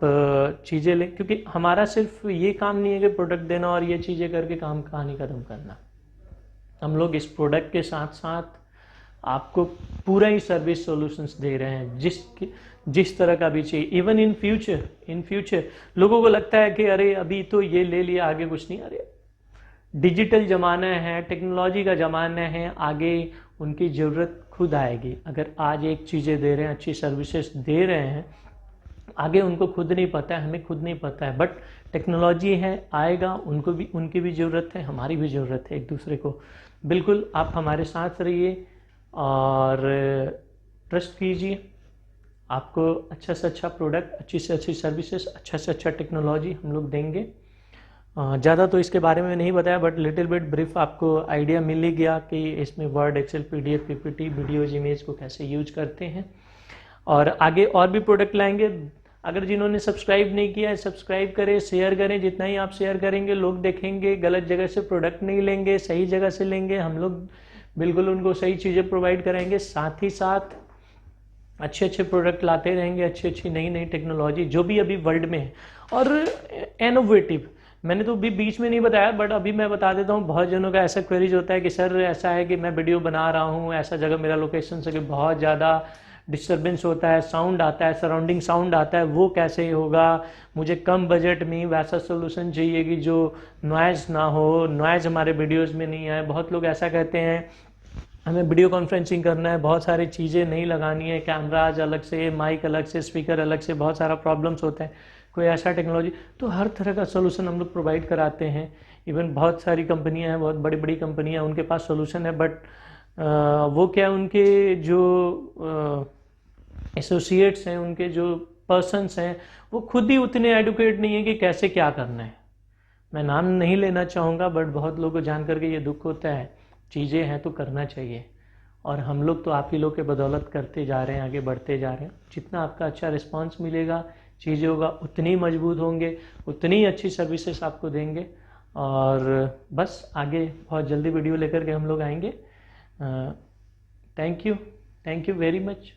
चीज़ें लें, क्योंकि हमारा सिर्फ ये काम नहीं है कि प्रोडक्ट देना और ये चीज़ें करके काम कहानी ख़त्म करना। हम लोग इस प्रोडक्ट के साथ साथ आपको पूरा ही सर्विस सॉल्यूशंस दे रहे हैं, जिस तरह का भी चाहिए। इवन इन फ्यूचर लोगों को लगता है कि अरे अभी तो ये ले लिया, आगे कुछ नहीं। अरे डिजिटल ज़माना है, टेक्नोलॉजी का ज़माना है, आगे उनकी ज़रूरत खुद आएगी। अगर आज एक चीज़ें दे रहे हैं, अच्छी सर्विसेज दे रहे हैं, आगे उनको खुद नहीं पता है, हमें खुद नहीं पता है, बट टेक्नोलॉजी है, आएगा, उनको भी, उनकी भी ज़रूरत है, हमारी भी ज़रूरत है एक दूसरे को। बिल्कुल आप हमारे साथ रहिए और ट्रस्ट कीजिए, आपको अच्छा से अच्छा प्रोडक्ट, अच्छी से अच्छी सर्विसेज, अच्छा से अच्छा टेक्नोलॉजी हम लोग देंगे। ज़्यादा तो इसके बारे में नहीं बताया, बट लिटिल बिट ब्रीफ आपको आइडिया मिल ही गया कि इसमें Word, Excel, PDF, PPT, videos, image को कैसे यूज करते हैं। और आगे और भी प्रोडक्ट लाएंगे। अगर जिन्होंने सब्सक्राइब नहीं किया है, सब्सक्राइब करें, शेयर करें। जितना ही आप शेयर करेंगे लोग देखेंगे, गलत जगह से प्रोडक्ट नहीं लेंगे, सही जगह से लेंगे। हम लोग बिल्कुल उनको सही चीज़ें प्रोवाइड कराएंगे, साथ ही साथ अच्छे अच्छे प्रोडक्ट लाते रहेंगे, अच्छी अच्छी नई नई टेक्नोलॉजी जो भी अभी वर्ल्ड में है, और इनोवेटिव। मैंने तो अभी बीच में नहीं बताया, बट अभी मैं बता देता हूँ। बहुत जनों का ऐसा क्वेरीज होता है कि सर ऐसा है कि मैं वीडियो बना रहा हूँ, ऐसा जगह मेरा लोकेशन से कि बहुत ज़्यादा डिस्टर्बेंस होता है, साउंड आता है, सराउंडिंग साउंड आता है, वो कैसे होगा। मुझे कम बजट में वैसा सोल्यूशन चाहिए कि जो नॉइज़ ना हो, नॉइज़ हमारे वीडियोज़ में नहीं आए। बहुत लोग ऐसा कहते हैं, हमें वीडियो कॉन्फ्रेंसिंग करना है, बहुत सारी चीज़ें नहीं लगानी है, कैमराज अलग से, माइक अलग से, स्पीकर अलग से, बहुत सारा प्रॉब्लम्स होता है, कोई ऐसा टेक्नोलॉजी। तो हर तरह का सोल्यूशन हम लोग प्रोवाइड कराते हैं। इवन बहुत सारी कंपनियां हैं, बहुत बड़ी बड़ी कंपनियां, उनके पास सोल्यूशन है, बट वो क्या, उनके जो एसोसिएट्स हैं, उनके जो पर्सन्स हैं, वो खुद ही उतने एडुकेट नहीं है कि कैसे क्या करना है। मैं नाम नहीं लेना चाहूँगा, बट बहुत लोगों को जान करके ये दुख होता है। चीज़ें हैं तो करना चाहिए, और हम लोग तो आप ही लोग के बदौलत करते जा रहे हैं, आगे बढ़ते जा रहे हैं। जितना आपका अच्छा रिस्पांस मिलेगा, चीज़ें होगा, उतनी मजबूत होंगे, उतनी अच्छी सर्विसेज आपको देंगे। और बस आगे बहुत जल्दी वीडियो लेकर के हम लोग आएंगे। Thank you very much.